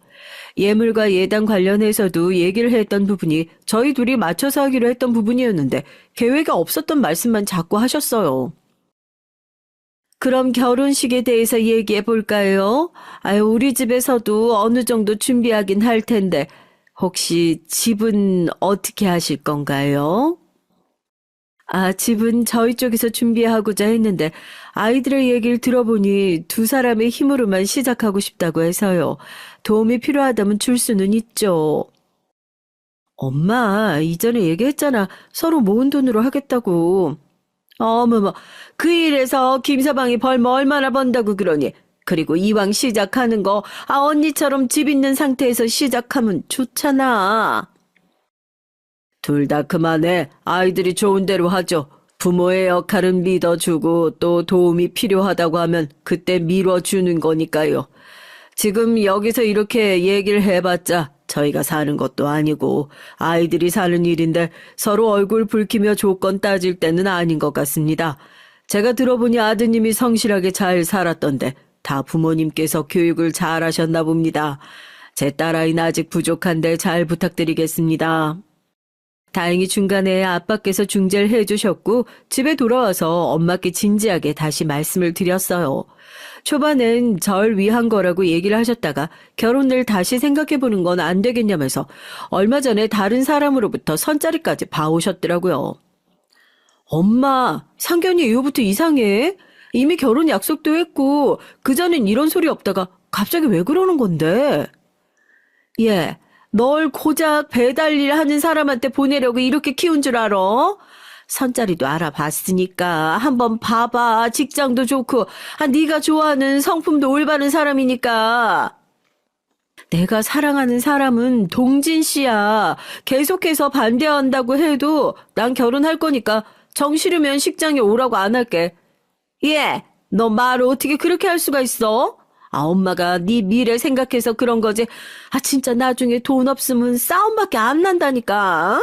예물과 예당 관련해서도 얘기를 했던 부분이 저희 둘이 맞춰서 하기로 했던 부분이었는데 계획이 없었던 말씀만 자꾸 하셨어요. 그럼 결혼식에 대해서 얘기해 볼까요? 우리 집에서도 어느 정도 준비하긴 할 텐데 혹시 집은 어떻게 하실 건가요? 집은 저희 쪽에서 준비하고자 했는데 아이들의 얘기를 들어보니 두 사람의 힘으로만 시작하고 싶다고 해서요. 도움이 필요하다면 줄 수는 있죠. 엄마, 이전에 얘기했잖아. 서로 모은 돈으로 하겠다고. 어머머, 그 일에서 김서방이 벌면 얼마나 번다고 그러니. 그리고 이왕 시작하는 거, 언니처럼 집 있는 상태에서 시작하면 좋잖아. 둘 다 그만해. 아이들이 좋은 대로 하죠. 부모의 역할은 믿어주고 또 도움이 필요하다고 하면 그때 밀어주는 거니까요. 지금 여기서 이렇게 얘기를 해봤자 저희가 사는 것도 아니고 아이들이 사는 일인데 서로 얼굴 붉히며 조건 따질 때는 아닌 것 같습니다. 제가 들어보니 아드님이 성실하게 잘 살았던데 다 부모님께서 교육을 잘 하셨나 봅니다. 제 딸아이는 아직 부족한데 잘 부탁드리겠습니다. 다행히 중간에 아빠께서 중재를 해주셨고 집에 돌아와서 엄마께 진지하게 다시 말씀을 드렸어요. 초반엔 절 위한 거라고 얘기를 하셨다가 결혼을 다시 생각해보는 건 안 되겠냐면서 얼마 전에 다른 사람으로부터 선자리까지 봐오셨더라고요. 엄마, 상견례 이후부터 이상해. 이미 결혼 약속도 했고 그전엔 이런 소리 없다가 갑자기 왜 그러는 건데? 예. 널 고작 배달일 하는 사람한테 보내려고 이렇게 키운 줄 알아? 선자리도 알아봤으니까 한번 봐봐. 직장도 좋고 네가 좋아하는 성품도 올바른 사람이니까. 내가 사랑하는 사람은 동진 씨야. 계속해서 반대한다고 해도 난 결혼할 거니까 정 싫으면 식장에 오라고 안 할게. 예, 너 말을 어떻게 그렇게 할 수가 있어? 엄마가 네 미래 생각해서 그런 거지. 진짜 나중에 돈 없으면 싸움밖에 안 난다니까.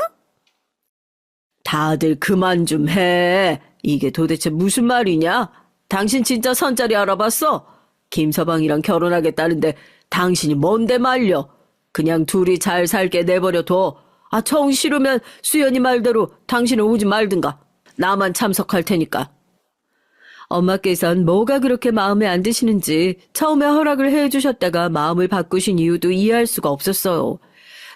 다들 그만 좀 해. 이게 도대체 무슨 말이냐? 당신 진짜 선자리 알아봤어? 김서방이랑 결혼하겠다는데 당신이 뭔데 말려? 그냥 둘이 잘 살게 내버려둬. 정 싫으면 수연이 말대로 당신은 오지 말든가. 나만 참석할 테니까. 엄마께선 뭐가 그렇게 마음에 안 드시는지 처음에 허락을 해주셨다가 마음을 바꾸신 이유도 이해할 수가 없었어요.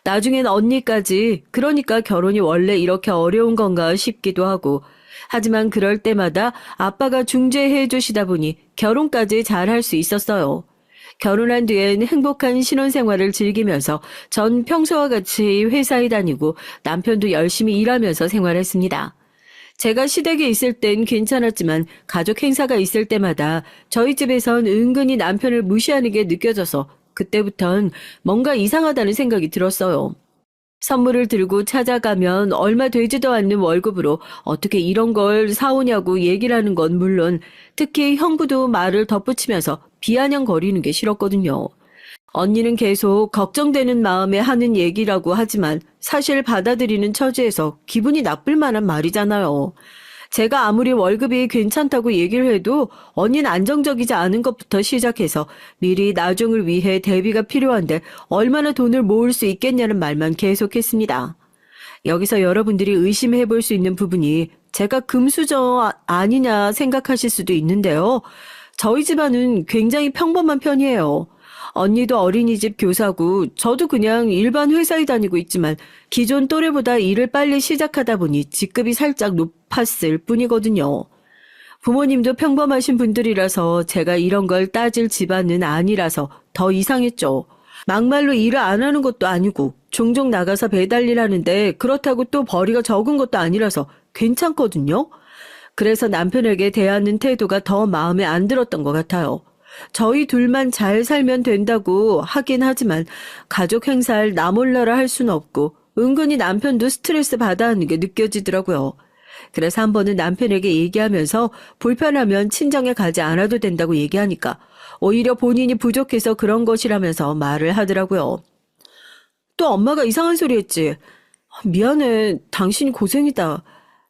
나중엔 언니까지 그러니까 결혼이 원래 이렇게 어려운 건가 싶기도 하고 하지만 그럴 때마다 아빠가 중재해 주시다 보니 결혼까지 잘 할 수 있었어요. 결혼한 뒤엔 행복한 신혼생활을 즐기면서 전 평소와 같이 회사에 다니고 남편도 열심히 일하면서 생활했습니다. 제가 시댁에 있을 땐 괜찮았지만 가족 행사가 있을 때마다 저희 집에선 은근히 남편을 무시하는 게 느껴져서 그때부턴 뭔가 이상하다는 생각이 들었어요. 선물을 들고 찾아가면 얼마 되지도 않는 월급으로 어떻게 이런 걸 사오냐고 얘기를 하는 건 물론 특히 형부도 말을 덧붙이면서 비아냥거리는 게 싫었거든요. 언니는 계속 걱정되는 마음에 하는 얘기라고 하지만 사실 받아들이는 처지에서 기분이 나쁠 만한 말이잖아요. 제가 아무리 월급이 괜찮다고 얘기를 해도 언니는 안정적이지 않은 것부터 시작해서 미리 나중을 위해 대비가 필요한데 얼마나 돈을 모을 수 있겠냐는 말만 계속했습니다. 여기서 여러분들이 의심해 볼 수 있는 부분이 제가 금수저 아니냐 생각하실 수도 있는데요. 저희 집안은 굉장히 평범한 편이에요. 언니도 어린이집 교사고 저도 그냥 일반 회사에 다니고 있지만 기존 또래보다 일을 빨리 시작하다 보니 직급이 살짝 높았을 뿐이거든요. 부모님도 평범하신 분들이라서 제가 이런 걸 따질 집안은 아니라서 더 이상했죠. 막말로 일을 안 하는 것도 아니고 종종 나가서 배달일 하는데 그렇다고 또 벌이가 적은 것도 아니라서 괜찮거든요. 그래서 남편에게 대하는 태도가 더 마음에 안 들었던 것 같아요. 저희 둘만 잘 살면 된다고 하긴 하지만 가족 행사를 나 몰라라 할 수는 없고 은근히 남편도 스트레스 받아 하는 게 느껴지더라고요. 그래서 한 번은 남편에게 얘기하면서 불편하면 친정에 가지 않아도 된다고 얘기하니까 오히려 본인이 부족해서 그런 것이라면서 말을 하더라고요. 또 엄마가 이상한 소리 했지. 미안해, 당신이 고생이다.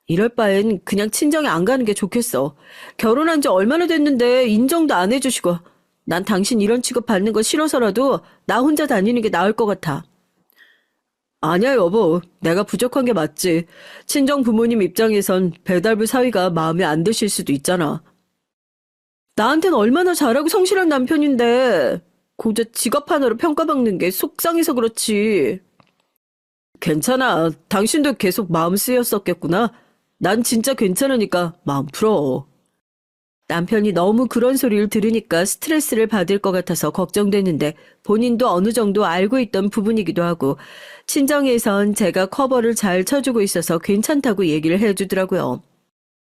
이럴 바엔 그냥 친정에 안 가는 게 좋겠어. 결혼한 지 얼마나 됐는데 인정도 안 해주시고 난 당신 이런 취급 받는 거 싫어서라도 나 혼자 다니는 게 나을 것 같아. 아니야 여보, 내가 부족한 게 맞지. 친정 부모님 입장에선 배달부 사위가 마음에 안 드실 수도 있잖아. 나한텐 얼마나 잘하고 성실한 남편인데 고작 직업 하나로 평가받는 게 속상해서 그렇지. 괜찮아. 당신도 계속 마음 쓰였었겠구나. 난 진짜 괜찮으니까 마음 풀어. 남편이 너무 그런 소리를 들으니까 스트레스를 받을 것 같아서 걱정됐는데 본인도 어느 정도 알고 있던 부분이기도 하고 친정에선 제가 커버를 잘 쳐주고 있어서 괜찮다고 얘기를 해주더라고요.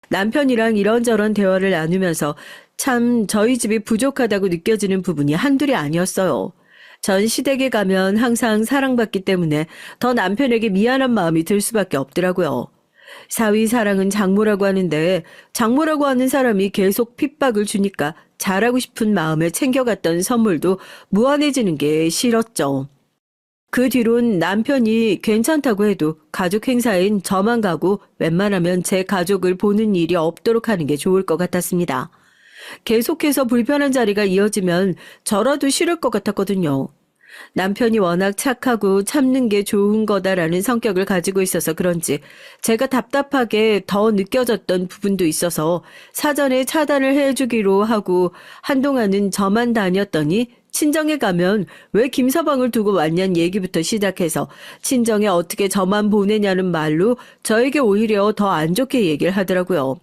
남편이랑 이런저런 대화를 나누면서 참 저희 집이 부족하다고 느껴지는 부분이 한둘이 아니었어요. 전 시댁에 가면 항상 사랑받기 때문에 더 남편에게 미안한 마음이 들 수밖에 없더라고요. 사위 사랑은 장모라고 하는데 장모라고 하는 사람이 계속 핍박을 주니까 잘하고 싶은 마음에 챙겨갔던 선물도 무한해지는 게 싫었죠. 그 뒤론 남편이 괜찮다고 해도 가족 행사인 저만 가고 웬만하면 제 가족을 보는 일이 없도록 하는 게 좋을 것 같았습니다. 계속해서 불편한 자리가 이어지면 저라도 싫을 것 같았거든요. 남편이 워낙 착하고 참는 게 좋은 거다라는 성격을 가지고 있어서 그런지 제가 답답하게 더 느껴졌던 부분도 있어서 사전에 차단을 해주기로 하고 한동안은 저만 다녔더니 친정에 가면 왜 김서방을 두고 왔냐는 얘기부터 시작해서 친정에 어떻게 저만 보내냐는 말로 저에게 오히려 더 안 좋게 얘기를 하더라고요.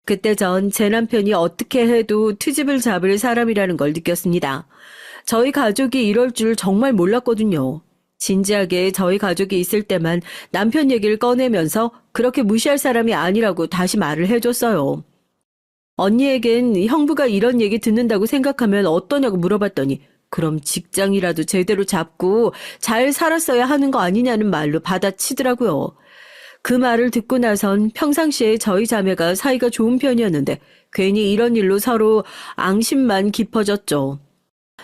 그때 전 제 남편이 어떻게 해도 트집을 잡을 사람이라는 걸 느꼈습니다. 저희 가족이 이럴 줄 정말 몰랐거든요. 진지하게 저희 가족이 있을 때만 남편 얘기를 꺼내면서 그렇게 무시할 사람이 아니라고 다시 말을 해줬어요. 언니에겐 형부가 이런 얘기 듣는다고 생각하면 어떠냐고 물어봤더니 그럼 직장이라도 제대로 잡고 잘 살았어야 하는 거 아니냐는 말로 받아치더라고요. 그 말을 듣고 나선 평상시에 저희 자매가 사이가 좋은 편이었는데 괜히 이런 일로 서로 앙심만 깊어졌죠.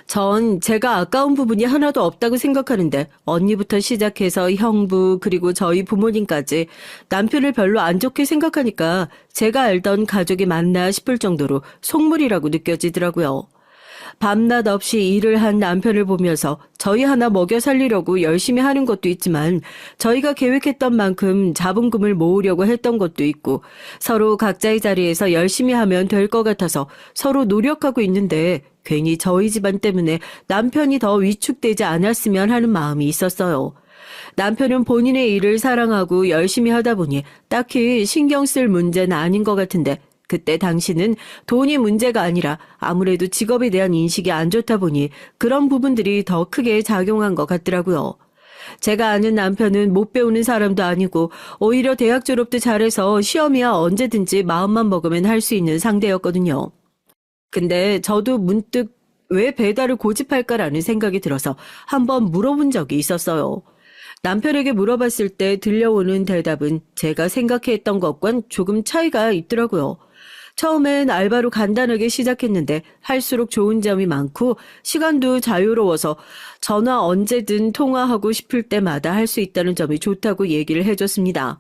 전 제가 아까운 부분이 하나도 없다고 생각하는데 언니부터 시작해서 형부 그리고 저희 부모님까지 남편을 별로 안 좋게 생각하니까 제가 알던 가족이 맞나 싶을 정도로 속물이라고 느껴지더라고요. 밤낮 없이 일을 한 남편을 보면서 저희 하나 먹여 살리려고 열심히 하는 것도 있지만 저희가 계획했던 만큼 자본금을 모으려고 했던 것도 있고 서로 각자의 자리에서 열심히 하면 될 것 같아서 서로 노력하고 있는데 괜히 저희 집안 때문에 남편이 더 위축되지 않았으면 하는 마음이 있었어요. 남편은 본인의 일을 사랑하고 열심히 하다 보니 딱히 신경 쓸 문제는 아닌 것 같은데 그때 당시는 돈이 문제가 아니라 아무래도 직업에 대한 인식이 안 좋다 보니 그런 부분들이 더 크게 작용한 것 같더라고요. 제가 아는 남편은 못 배우는 사람도 아니고 오히려 대학 졸업도 잘해서 시험이야 언제든지 마음만 먹으면 할 수 있는 상대였거든요. 근데 저도 문득 왜 배달을 고집할까라는 생각이 들어서 한번 물어본 적이 있었어요. 남편에게 물어봤을 때 들려오는 대답은 제가 생각했던 것과는 조금 차이가 있더라고요. 처음엔 알바로 간단하게 시작했는데 할수록 좋은 점이 많고 시간도 자유로워서 전화 언제든 통화하고 싶을 때마다 할 수 있다는 점이 좋다고 얘기를 해줬습니다.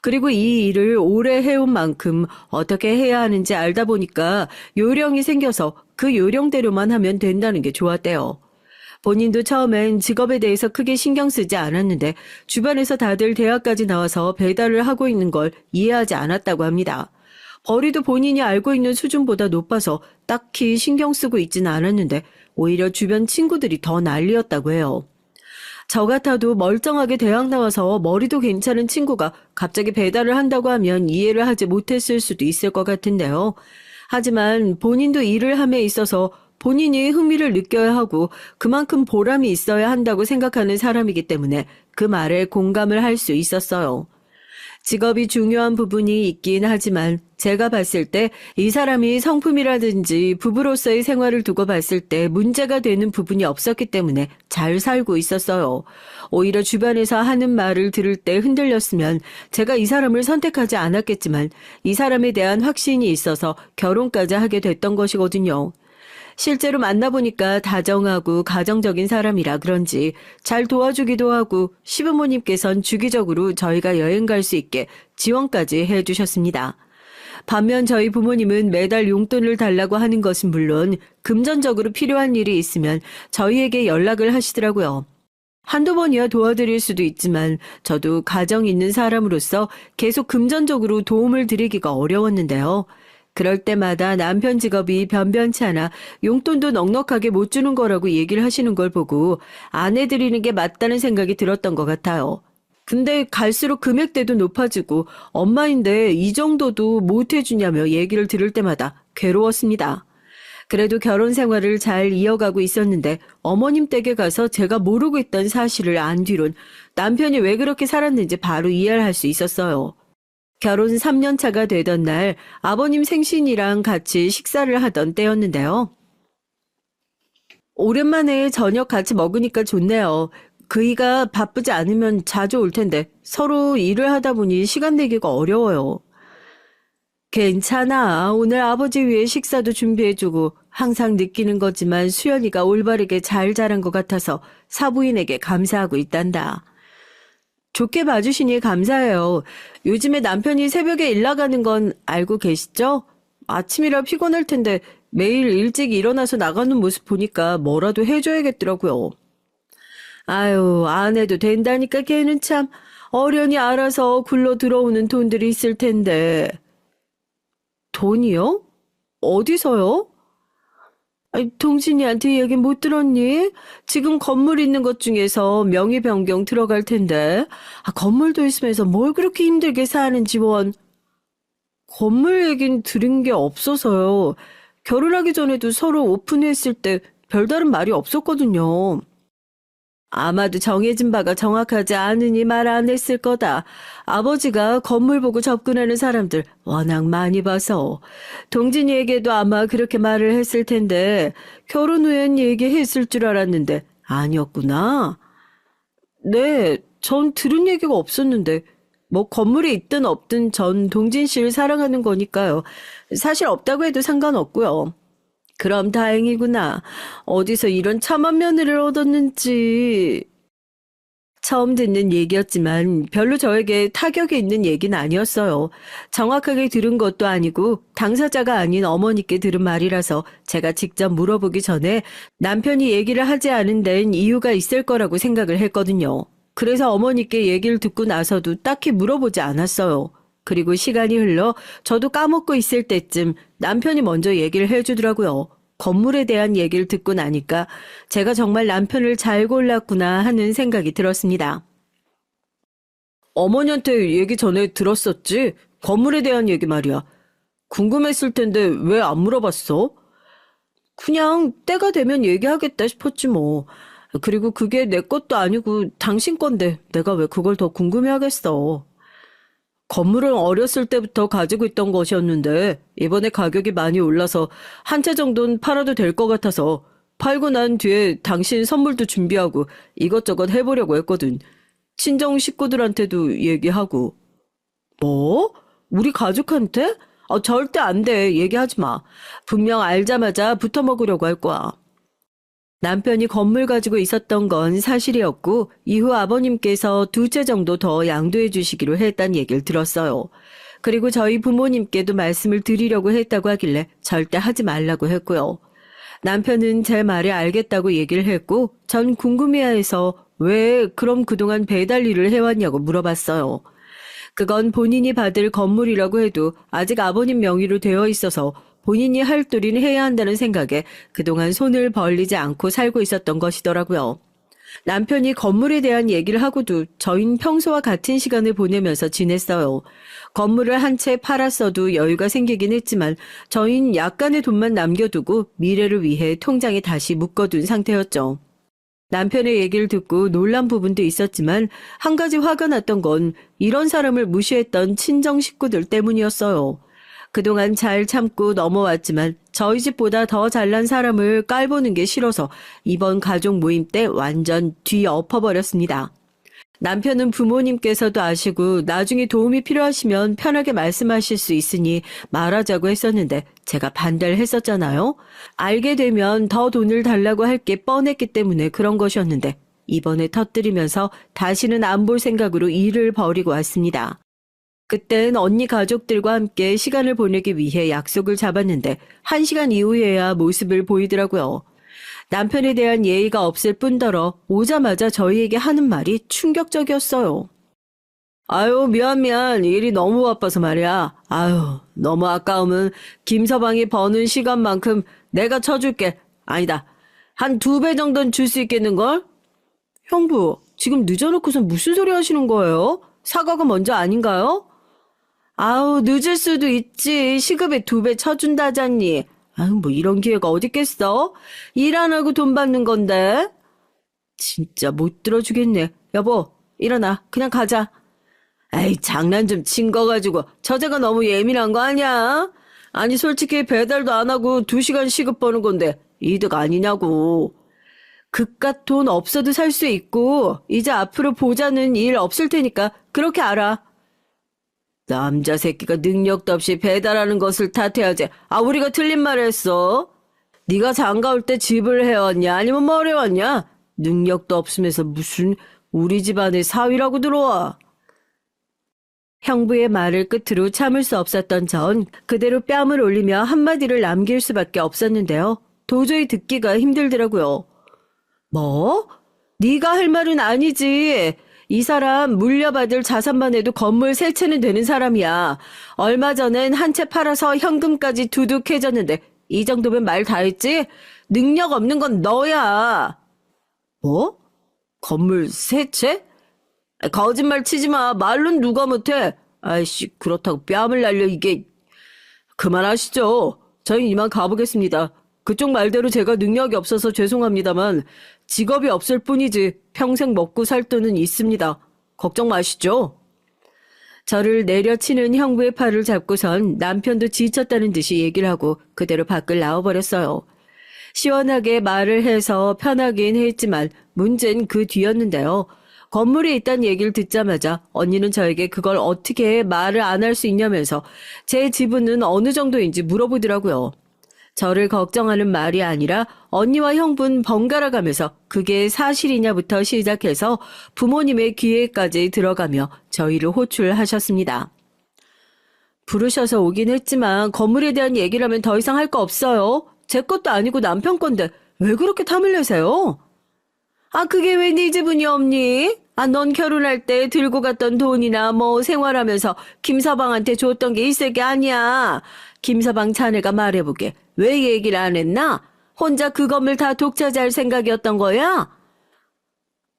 그리고 이 일을 오래 해온 만큼 어떻게 해야 하는지 알다 보니까 요령이 생겨서 그 요령대로만 하면 된다는 게 좋았대요. 본인도 처음엔 직업에 대해서 크게 신경 쓰지 않았는데 주변에서 다들 대학까지 나와서 배달을 하고 있는 걸 이해하지 않았다고 합니다. 벌이도 본인이 알고 있는 수준보다 높아서 딱히 신경 쓰고 있지는 않았는데 오히려 주변 친구들이 더 난리였다고 해요. 저 같아도 멀쩡하게 대학 나와서 머리도 괜찮은 친구가 갑자기 배달을 한다고 하면 이해를 하지 못했을 수도 있을 것 같은데요. 하지만 본인도 일을 함에 있어서 본인이 흥미를 느껴야 하고 그만큼 보람이 있어야 한다고 생각하는 사람이기 때문에 그 말에 공감을 할 수 있었어요. 직업이 중요한 부분이 있긴 하지만 제가 봤을 때 이 사람이 성품이라든지 부부로서의 생활을 두고 봤을 때 문제가 되는 부분이 없었기 때문에 잘 살고 있었어요. 오히려 주변에서 하는 말을 들을 때 흔들렸으면 제가 이 사람을 선택하지 않았겠지만 이 사람에 대한 확신이 있어서 결혼까지 하게 됐던 것이거든요. 실제로 만나보니까 다정하고 가정적인 사람이라 그런지 잘 도와주기도 하고 시부모님께선 주기적으로 저희가 여행 갈 수 있게 지원까지 해주셨습니다. 반면 저희 부모님은 매달 용돈을 달라고 하는 것은 물론 금전적으로 필요한 일이 있으면 저희에게 연락을 하시더라고요. 한두 번이야 도와드릴 수도 있지만 저도 가정 있는 사람으로서 계속 금전적으로 도움을 드리기가 어려웠는데요. 그럴 때마다 남편 직업이 변변치 않아 용돈도 넉넉하게 못 주는 거라고 얘기를 하시는 걸 보고 안 해드리는 게 맞다는 생각이 들었던 것 같아요. 근데 갈수록 금액대도 높아지고 엄마인데 이 정도도 못 해주냐며 얘기를 들을 때마다 괴로웠습니다. 그래도 결혼 생활을 잘 이어가고 있었는데 어머님 댁에 가서 제가 모르고 있던 사실을 안 뒤론 남편이 왜 그렇게 살았는지 바로 이해를 할 수 있었어요. 결혼 3년 차가 되던 날 아버님 생신이랑 같이 식사를 하던 때였는데요. 오랜만에 저녁 같이 먹으니까 좋네요. 그이가 바쁘지 않으면 자주 올 텐데 서로 일을 하다 보니 시간 내기가 어려워요. 괜찮아. 오늘 아버지 위해 식사도 준비해주고 항상 느끼는 거지만 수연이가 올바르게 잘 자란 것 같아서 사부인에게 감사하고 있단다. 좋게 봐주시니 감사해요. 요즘에 남편이 새벽에 일 나가는 건 알고 계시죠? 아침이라 피곤할 텐데 매일 일찍 일어나서 나가는 모습 보니까 뭐라도 해줘야겠더라고요. 아유, 안 해도 된다니까 걔는 참 어련히 알아서 굴러 들어오는 돈들이 있을 텐데. 돈이요? 어디서요? 아니, 동진이한테 얘기 못 들었니? 지금 건물 있는 것 중에서 명의 변경 들어갈 텐데. 건물도 있으면서 뭘 그렇게 힘들게 사는지 원. 건물 얘긴 들은 게 없어서요. 결혼하기 전에도 서로 오픈했을 때 별다른 말이 없었거든요. 아마도 정해진 바가 정확하지 않으니 말 안 했을 거다. 아버지가 건물 보고 접근하는 사람들 워낙 많이 봐서. 동진이에게도 아마 그렇게 말을 했을 텐데 결혼 후엔 얘기했을 줄 알았는데 아니었구나. 네, 전 들은 얘기가 없었는데 뭐 건물이 있든 없든 전 동진 씨를 사랑하는 거니까요. 사실 없다고 해도 상관없고요. 그럼 다행이구나. 어디서 이런 참한 며느리를 얻었는지. 처음 듣는 얘기였지만 별로 저에게 타격이 있는 얘기는 아니었어요. 정확하게 들은 것도 아니고 당사자가 아닌 어머니께 들은 말이라서 제가 직접 물어보기 전에 남편이 얘기를 하지 않은 데는 이유가 있을 거라고 생각을 했거든요. 그래서 어머니께 얘기를 듣고 나서도 딱히 물어보지 않았어요. 그리고 시간이 흘러 저도 까먹고 있을 때쯤 남편이 먼저 얘기를 해주더라고요. 건물에 대한 얘기를 듣고 나니까 제가 정말 남편을 잘 골랐구나 하는 생각이 들었습니다. 어머니한테 얘기 전에 들었었지? 건물에 대한 얘기 말이야. 궁금했을 텐데 왜 안 물어봤어? 그냥 때가 되면 얘기하겠다 싶었지 뭐. 그리고 그게 내 것도 아니고 당신 건데 내가 왜 그걸 더 궁금해하겠어. 건물은 어렸을 때부터 가지고 있던 것이었는데 이번에 가격이 많이 올라서 한 채 정도는 팔아도 될 것 같아서 팔고 난 뒤에 당신 선물도 준비하고 이것저것 해보려고 했거든. 친정 식구들한테도 얘기하고. 뭐? 우리 가족한테? 절대 안 돼. 얘기하지 마. 분명 알자마자 붙어 먹으려고 할 거야. 남편이 건물 가지고 있었던 건 사실이었고 이후 아버님께서 두 채 정도 더 양도해 주시기로 했다는 얘기를 들었어요. 그리고 저희 부모님께도 말씀을 드리려고 했다고 하길래 절대 하지 말라고 했고요. 남편은 제 말에 알겠다고 얘기를 했고 전 궁금해해서 왜 그럼 그동안 배달 일을 해왔냐고 물어봤어요. 그건 본인이 받을 건물이라고 해도 아직 아버님 명의로 되어 있어서 본인이 할 도리는 해야 한다는 생각에 그동안 손을 벌리지 않고 살고 있었던 것이더라고요. 남편이 건물에 대한 얘기를 하고도 저희는 평소와 같은 시간을 보내면서 지냈어요. 건물을 한 채 팔았어도 여유가 생기긴 했지만 저희는 약간의 돈만 남겨두고 미래를 위해 통장에 다시 묶어둔 상태였죠. 남편의 얘기를 듣고 놀란 부분도 있었지만 한 가지 화가 났던 건 이런 사람을 무시했던 친정 식구들 때문이었어요. 그동안 잘 참고 넘어왔지만 저희 집보다 더 잘난 사람을 깔보는 게 싫어서 이번 가족 모임 때 완전 뒤엎어버렸습니다. 남편은 부모님께서도 아시고 나중에 도움이 필요하시면 편하게 말씀하실 수 있으니 말하자고 했었는데 제가 반대를 했었잖아요. 알게 되면 더 돈을 달라고 할 게 뻔했기 때문에 그런 것이었는데 이번에 터뜨리면서 다시는 안 볼 생각으로 일을 벌이고 왔습니다. 그땐 언니 가족들과 함께 시간을 보내기 위해 약속을 잡았는데 1시간 이후에야 모습을 보이더라고요. 남편에 대한 예의가 없을 뿐더러 오자마자 저희에게 하는 말이 충격적이었어요. 아유, 미안. 일이 너무 바빠서 말이야. 아유, 너무 아까우면 김서방이 버는 시간만큼 내가 쳐줄게. 아니다. 한 2배 정도는 줄 수 있겠는걸? 형부, 지금 늦어놓고선 무슨 소리 하시는 거예요? 사과가 먼저 아닌가요? 아우, 늦을 수도 있지. 시급에 2배 쳐준다잖니. 아유, 뭐 이런 기회가 어딨겠어? 일 안 하고 돈 받는 건데. 진짜 못 들어주겠네. 여보, 일어나. 그냥 가자. 에이, 장난 좀 친 거 가지고 처제가 너무 예민한 거 아니야? 아니, 솔직히 배달도 안 하고 2시간 시급 버는 건데 이득 아니냐고. 그깟 돈 없어도 살 수 있고 이제 앞으로 보자는 일 없을 테니까 그렇게 알아. 남자 새끼가 능력도 없이 배달하는 것을 탓해야지. 우리가 틀린 말 했어. 네가 장가 올 때 집을 해왔냐 아니면 뭘 해왔냐? 능력도 없으면서 무슨 우리 집안의 사위라고 들어와. 형부의 말을 끝으로 참을 수 없었던 전 그대로 뺨을 올리며 한마디를 남길 수밖에 없었는데요. 도저히 듣기가 힘들더라고요. 뭐? 네가 할 말은 아니지. 이 사람 물려받을 자산만 해도 건물 3채는 되는 사람이야. 얼마 전엔 한 채 팔아서 현금까지 두둑해졌는데 이 정도면 말 다 했지? 능력 없는 건 너야. 뭐? 건물 3채? 거짓말 치지 마. 말로는 누가 못해. 아이씨, 그렇다고 뺨을 날려 이게. 그만하시죠. 저희 이만 가보겠습니다. 그쪽 말대로 제가 능력이 없어서 죄송합니다만 직업이 없을 뿐이지 평생 먹고 살 돈은 있습니다. 걱정 마시죠. 저를 내려치는 형부의 팔을 잡고선 남편도 지쳤다는 듯이 얘기를 하고 그대로 밖을 나와버렸어요. 시원하게 말을 해서 편하긴 했지만 문제는 그 뒤였는데요. 건물에 있다는 얘기를 듣자마자 언니는 저에게 그걸 어떻게 말을 안 할 수 있냐면서 제 지분은 어느 정도인지 물어보더라고요. 저를 걱정하는 말이 아니라 언니와 형부는 번갈아 가면서 그게 사실이냐부터 시작해서 부모님의 귀에까지 들어가며 저희를 호출하셨습니다. 부르셔서 오긴 했지만 건물에 대한 얘기를 하면 더 이상 할 거 없어요. 제 것도 아니고 남편 건데 왜 그렇게 탐을 내세요? 아, 그게 왜 네 지분이 없니? 아, 넌 결혼할 때 들고 갔던 돈이나 뭐 생활하면서 김서방한테 줬던 게 있을 게 아니야. 김서방 자네가 말해보게. 왜 얘기를 안 했나? 혼자 그 건물 다 독차지할 생각이었던 거야?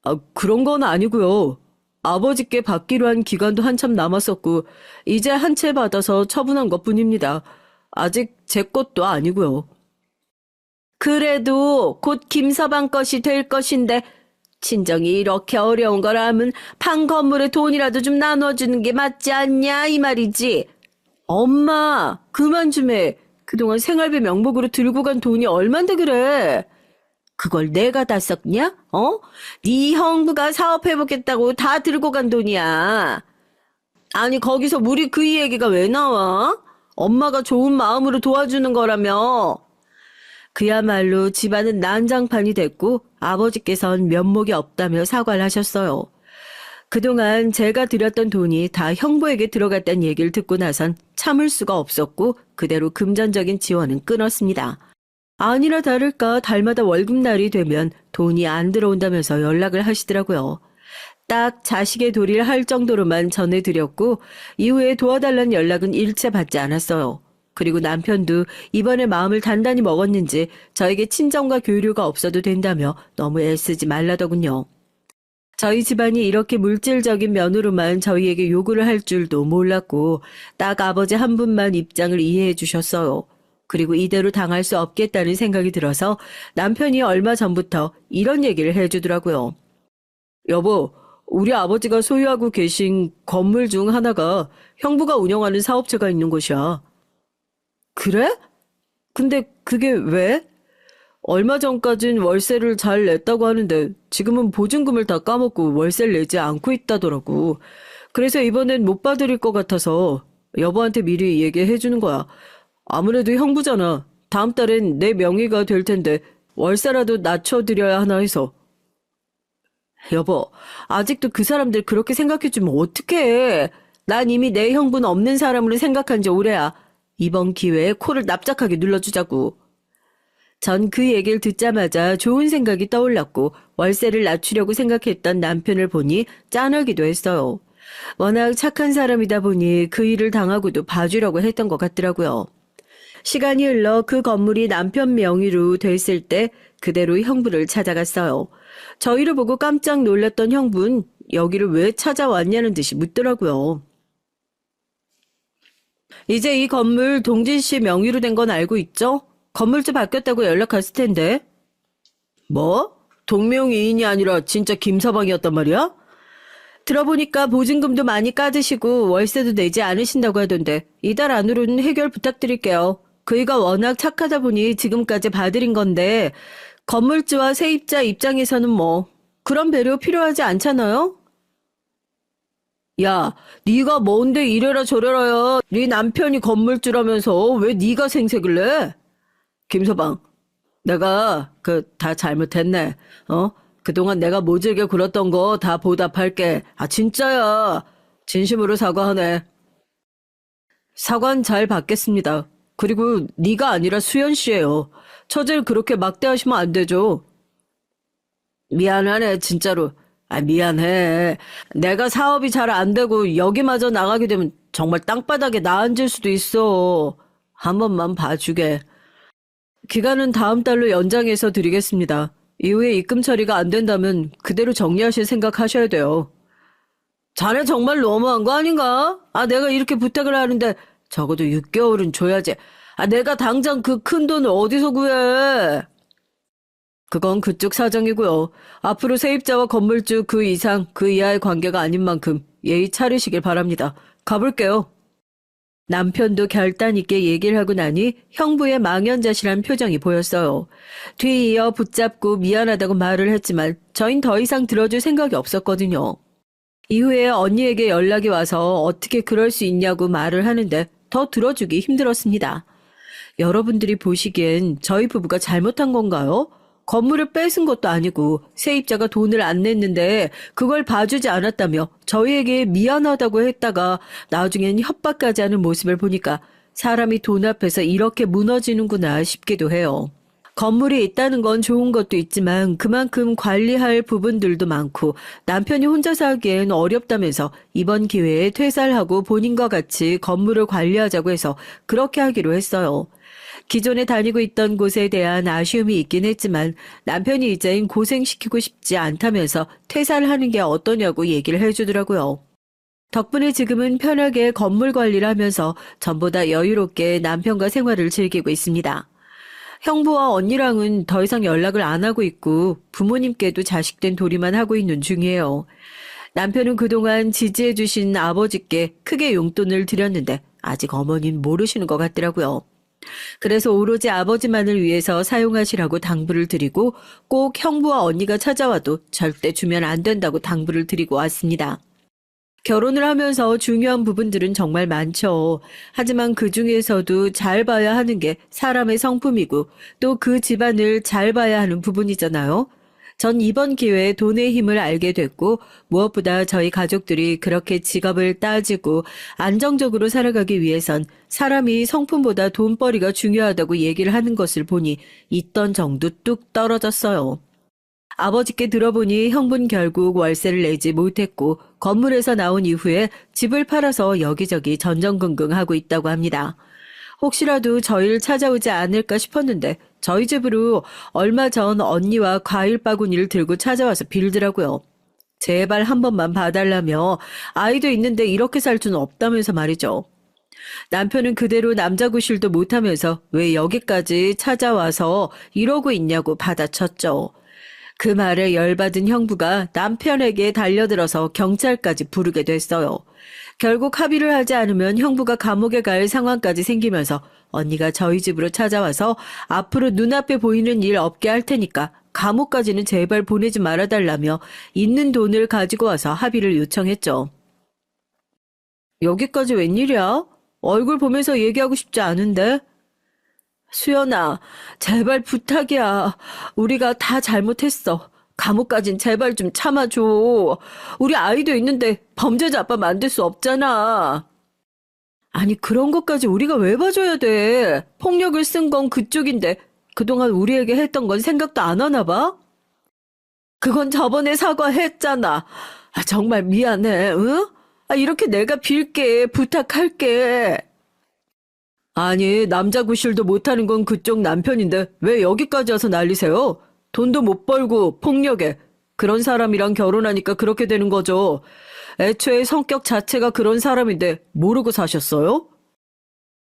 아, 그런 건 아니고요. 아버지께 받기로 한 기간도 한참 남았었고 이제 한 채 받아서 처분한 것뿐입니다. 아직 제 것도 아니고요. 그래도 곧 김서방 것이 될 것인데 친정이 이렇게 어려운 거라면 판 건물에 돈이라도 좀 나눠주는 게 맞지 않냐 이 말이지. 엄마 그만 좀 해. 그동안 생활비 명목으로 들고 간 돈이 얼만데 그래. 그걸 내가 다 썼냐? 어? 네 형부가 사업해보겠다고 다 들고 간 돈이야. 아니 거기서 우리 그 얘기가 왜 나와? 엄마가 좋은 마음으로 도와주는 거라며. 그야말로 집안은 난장판이 됐고 아버지께선 면목이 없다며 사과를 하셨어요. 그동안 제가 드렸던 돈이 다 형부에게 들어갔다는 얘기를 듣고 나선 참을 수가 없었고 그대로 금전적인 지원은 끊었습니다. 아니나 다를까 달마다 월급날이 되면 돈이 안 들어온다면서 연락을 하시더라고요. 딱 자식의 도리를 할 정도로만 전해드렸고 이후에 도와달라는 연락은 일체 받지 않았어요. 그리고 남편도 이번에 마음을 단단히 먹었는지 저에게 친정과 교류가 없어도 된다며 너무 애쓰지 말라더군요. 저희 집안이 이렇게 물질적인 면으로만 저희에게 요구를 할 줄도 몰랐고 딱 아버지 한 분만 입장을 이해해 주셨어요. 그리고 이대로 당할 수 없겠다는 생각이 들어서 남편이 얼마 전부터 이런 얘기를 해주더라고요. 여보, 우리 아버지가 소유하고 계신 건물 중 하나가 형부가 운영하는 사업체가 있는 곳이야. 그래? 근데 그게 왜? 얼마 전까진 월세를 잘 냈다고 하는데 지금은 보증금을 다 까먹고 월세를 내지 않고 있다더라고. 그래서 이번엔 못 봐드릴 것 같아서 여보한테 미리 얘기해 주는 거야. 아무래도 형부잖아. 다음 달엔 내 명의가 될 텐데 월세라도 낮춰드려야 하나 해서. 여보, 아직도 그 사람들 그렇게 생각해주면 어떡해. 난 이미 내 형부는 없는 사람으로 생각한 지 오래야. 이번 기회에 코를 납작하게 눌러주자고. 전 그 얘기를 듣자마자 좋은 생각이 떠올랐고 월세를 낮추려고 생각했던 남편을 보니 짠하기도 했어요. 워낙 착한 사람이다 보니 그 일을 당하고도 봐주려고 했던 것 같더라고요. 시간이 흘러 그 건물이 남편 명의로 됐을 때 그대로 형부를 찾아갔어요. 저희를 보고 깜짝 놀랐던 형부는 여기를 왜 찾아왔냐는 듯이 묻더라고요. 이제 이 건물 동진 씨 명의로 된 건 알고 있죠? 건물주 바뀌었다고 연락 갔을 텐데. 뭐? 동명이인이 아니라 진짜 김서방이었단 말이야? 들어보니까 보증금도 많이 까드시고 월세도 내지 않으신다고 하던데 이달 안으로는 해결 부탁드릴게요. 그이가 워낙 착하다 보니 지금까지 봐드린 건데 건물주와 세입자 입장에서는 뭐 그런 배려 필요하지 않잖아요? 야, 네가 뭔데 이래라 저래라야. 네 남편이 건물주라면서 왜 네가 생색을 내? 김서방, 내가 다 잘못했네. 그동안 내가 모질게 굴었던 거 다 보답할게. 아 진짜야. 진심으로 사과하네. 사과는 잘 받겠습니다. 그리고 네가 아니라 수연 씨예요. 처제를 그렇게 막대하시면 안 되죠. 미안하네 진짜로. 아 미안해. 내가 사업이 잘 안 되고 여기마저 나가게 되면 정말 땅바닥에 나앉을 수도 있어. 한 번만 봐주게. 기간은 다음 달로 연장해서 드리겠습니다. 이후에 입금 처리가 안 된다면 그대로 정리하실 생각하셔야 돼요. 자네 정말 너무한 거 아닌가? 아 내가 이렇게 부탁을 하는데 적어도 6개월은 줘야지. 아 내가 당장 그 큰 돈을 어디서 구해? 그건 그쪽 사정이고요. 앞으로 세입자와 건물주 그 이상 그 이하의 관계가 아닌 만큼 예의 차리시길 바랍니다. 가볼게요. 남편도 결단 있게 얘기를 하고 나니 형부의 망연자실한 표정이 보였어요. 뒤이어 붙잡고 미안하다고 말을 했지만 저흰 더 이상 들어줄 생각이 없었거든요. 이후에 언니에게 연락이 와서 어떻게 그럴 수 있냐고 말을 하는데 더 들어주기 힘들었습니다. 여러분들이 보시기엔 저희 부부가 잘못한 건가요? 건물을 뺏은 것도 아니고 세입자가 돈을 안 냈는데 그걸 봐주지 않았다며 저희에게 미안하다고 했다가 나중엔 협박까지 하는 모습을 보니까 사람이 돈 앞에서 이렇게 무너지는구나 싶기도 해요. 건물이 있다는 건 좋은 것도 있지만 그만큼 관리할 부분들도 많고 남편이 혼자서 하기엔 어렵다면서 이번 기회에 퇴사를 하고 본인과 같이 건물을 관리하자고 해서 그렇게 하기로 했어요. 기존에 다니고 있던 곳에 대한 아쉬움이 있긴 했지만 남편이 이젠 고생시키고 싶지 않다면서 퇴사를 하는 게 어떠냐고 얘기를 해주더라고요. 덕분에 지금은 편하게 건물 관리를 하면서 전보다 여유롭게 남편과 생활을 즐기고 있습니다. 형부와 언니랑은 더 이상 연락을 안 하고 있고 부모님께도 자식된 도리만 하고 있는 중이에요. 남편은 그동안 지지해주신 아버지께 크게 용돈을 드렸는데 아직 어머니는 모르시는 것 같더라고요. 그래서 오로지 아버지만을 위해서 사용하시라고 당부를 드리고 꼭 형부와 언니가 찾아와도 절대 주면 안 된다고 당부를 드리고 왔습니다. 결혼을 하면서 중요한 부분들은 정말 많죠. 하지만 그 중에서도 잘 봐야 하는 게 사람의 성품이고 또 그 집안을 잘 봐야 하는 부분이잖아요. 전 이번 기회에 돈의 힘을 알게 됐고 무엇보다 저희 가족들이 그렇게 직업을 따지고 안정적으로 살아가기 위해선 사람이 성품보다 돈벌이가 중요하다고 얘기를 하는 것을 보니 있던 정도 뚝 떨어졌어요. 아버지께 들어보니 형부는 결국 월세를 내지 못했고 건물에서 나온 이후에 집을 팔아서 여기저기 전전긍긍하고 있다고 합니다. 혹시라도 저희를 찾아오지 않을까 싶었는데 저희 집으로 얼마 전 언니와 과일 바구니를 들고 찾아와서 빌더라고요. 제발 한 번만 봐달라며 아이도 있는데 이렇게 살 수는 없다면서 말이죠. 남편은 그대로 남자 구실도 못하면서 왜 여기까지 찾아와서 이러고 있냐고 받아쳤죠. 그 말에 열받은 형부가 남편에게 달려들어서 경찰까지 부르게 됐어요. 결국 합의를 하지 않으면 형부가 감옥에 갈 상황까지 생기면서 언니가 저희 집으로 찾아와서 앞으로 눈앞에 보이는 일 없게 할 테니까 감옥까지는 제발 보내지 말아달라며 있는 돈을 가지고 와서 합의를 요청했죠. 여기까지 웬일이야? 얼굴 보면서 얘기하고 싶지 않은데? 수연아, 제발 부탁이야. 우리가 다 잘못했어. 감옥까진 제발 좀 참아줘. 우리 아이도 있는데 범죄자 아빠 만들 수 없잖아. 아니, 그런 것까지 우리가 왜 봐줘야 돼? 폭력을 쓴 건 그쪽인데 그동안 우리에게 했던 건 생각도 안 하나 봐? 그건 저번에 사과했잖아. 정말 미안해, 응? 이렇게 내가 빌게, 부탁할게. 아니, 남자 구실도 못하는 건 그쪽 남편인데 왜 여기까지 와서 난리세요? 돈도 못 벌고 폭력에. 그런 사람이랑 결혼하니까 그렇게 되는 거죠. 애초에 성격 자체가 그런 사람인데 모르고 사셨어요?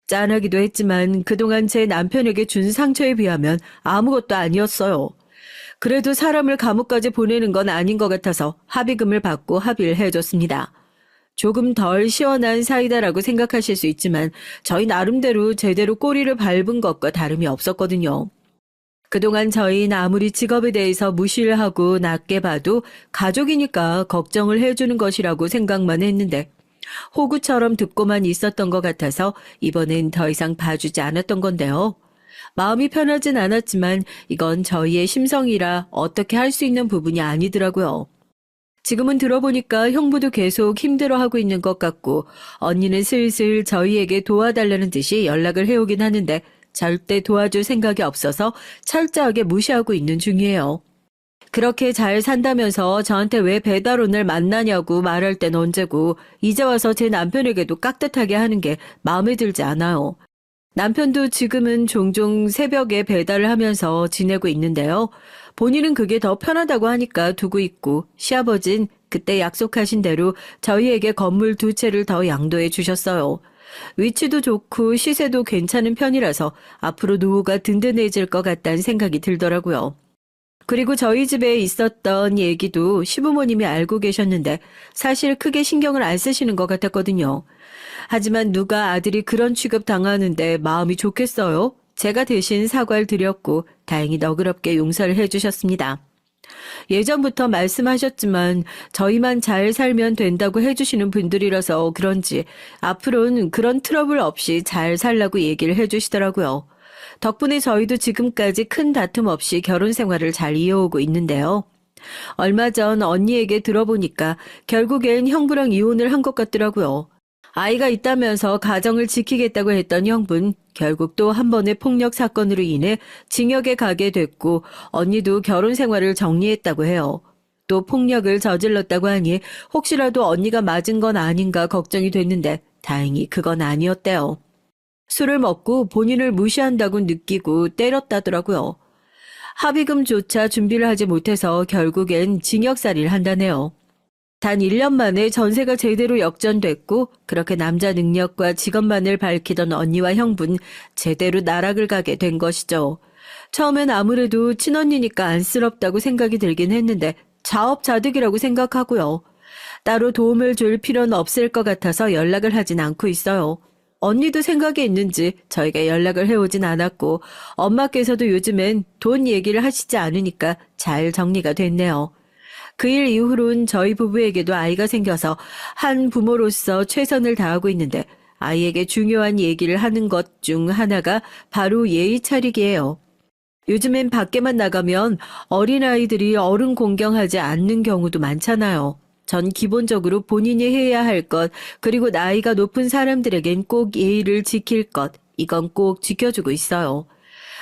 짠하기도 했지만 그동안 제 남편에게 준 상처에 비하면 아무것도 아니었어요. 그래도 사람을 감옥까지 보내는 건 아닌 것 같아서 합의금을 받고 합의를 해줬습니다. 조금 덜 시원한 사이다라고 생각하실 수 있지만 저희 나름대로 제대로 꼬리를 밟은 것과 다름이 없었거든요. 그동안 저희는 아무리 직업에 대해서 무시를 하고 낮게 봐도 가족이니까 걱정을 해주는 것이라고 생각만 했는데 호구처럼 듣고만 있었던 것 같아서 이번엔 더 이상 봐주지 않았던 건데요. 마음이 편하진 않았지만 이건 저희의 심성이라 어떻게 할 수 있는 부분이 아니더라고요. 지금은 들어보니까 형부도 계속 힘들어하고 있는 것 같고 언니는 슬슬 저희에게 도와달라는 듯이 연락을 해오긴 하는데 절대 도와줄 생각이 없어서 철저하게 무시하고 있는 중이에요. 그렇게 잘 산다면서 저한테 왜 배달원을 만나냐고 말할 땐 언제고 이제 와서 제 남편에게도 깍듯하게 하는 게 마음에 들지 않아요. 남편도 지금은 종종 새벽에 배달을 하면서 지내고 있는데요. 본인은 그게 더 편하다고 하니까 두고 있고 시아버진 그때 약속하신 대로 저희에게 건물 2채를 더 양도해 주셨어요. 위치도 좋고 시세도 괜찮은 편이라서 앞으로 노후가 든든해질 것 같다는 생각이 들더라고요. 그리고 저희 집에 있었던 얘기도 시부모님이 알고 계셨는데 사실 크게 신경을 안 쓰시는 것 같았거든요. 하지만 누가 아들이 그런 취급 당하는데 마음이 좋겠어요? 제가 대신 사과를 드렸고 다행히 너그럽게 용서를 해주셨습니다. 예전부터 말씀하셨지만 저희만 잘 살면 된다고 해주시는 분들이라서 그런지 앞으로는 그런 트러블 없이 잘 살라고 얘기를 해주시더라고요. 덕분에 저희도 지금까지 큰 다툼 없이 결혼 생활을 잘 이어오고 있는데요. 얼마 전 언니에게 들어보니까 결국엔 형부랑 이혼을 한 것 같더라고요. 아이가 있다면서 가정을 지키겠다고 했던 형부는 결국 또 한 번의 폭력 사건으로 인해 징역에 가게 됐고 언니도 결혼 생활을 정리했다고 해요. 또 폭력을 저질렀다고 하니 혹시라도 언니가 맞은 건 아닌가 걱정이 됐는데 다행히 그건 아니었대요. 술을 먹고 본인을 무시한다고 느끼고 때렸다더라고요. 합의금조차 준비를 하지 못해서 결국엔 징역살이를 한다네요. 단 1년 만에 전세가 제대로 역전됐고 그렇게 남자 능력과 직업만을 밝히던 언니와 형부는 제대로 나락을 가게 된 것이죠. 처음엔 아무래도 친언니니까 안쓰럽다고 생각이 들긴 했는데 자업자득이라고 생각하고요. 따로 도움을 줄 필요는 없을 것 같아서 연락을 하진 않고 있어요. 언니도 생각이 있는지 저희가 연락을 해오진 않았고 엄마께서도 요즘엔 돈 얘기를 하시지 않으니까 잘 정리가 됐네요. 그 일 이후로는 저희 부부에게도 아이가 생겨서 한 부모로서 최선을 다하고 있는데 아이에게 중요한 얘기를 하는 것 중 하나가 바로 예의 차리기예요. 요즘엔 밖에만 나가면 어린아이들이 어른 공경하지 않는 경우도 많잖아요. 전 기본적으로 본인이 해야 할 것, 그리고 나이가 높은 사람들에겐 꼭 예의를 지킬 것, 이건 꼭 지켜주고 있어요.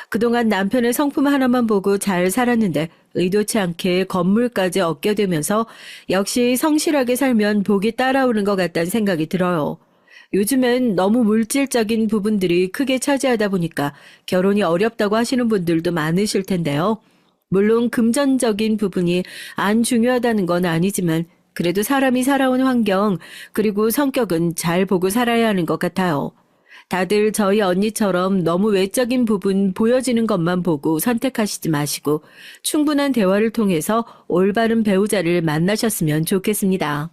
그동안 남편의 성품 하나만 보고 잘 살았는데 의도치 않게 건물까지 얻게 되면서 역시 성실하게 살면 복이 따라오는 것 같다는 생각이 들어요. 요즘엔 너무 물질적인 부분들이 크게 차지하다 보니까 결혼이 어렵다고 하시는 분들도 많으실 텐데요. 물론 금전적인 부분이 안 중요하다는 건 아니지만 그래도 사람이 살아온 환경 그리고 성격은 잘 보고 살아야 하는 것 같아요. 다들 저희 언니처럼 너무 외적인 부분 보여지는 것만 보고 선택하시지 마시고 충분한 대화를 통해서 올바른 배우자를 만나셨으면 좋겠습니다.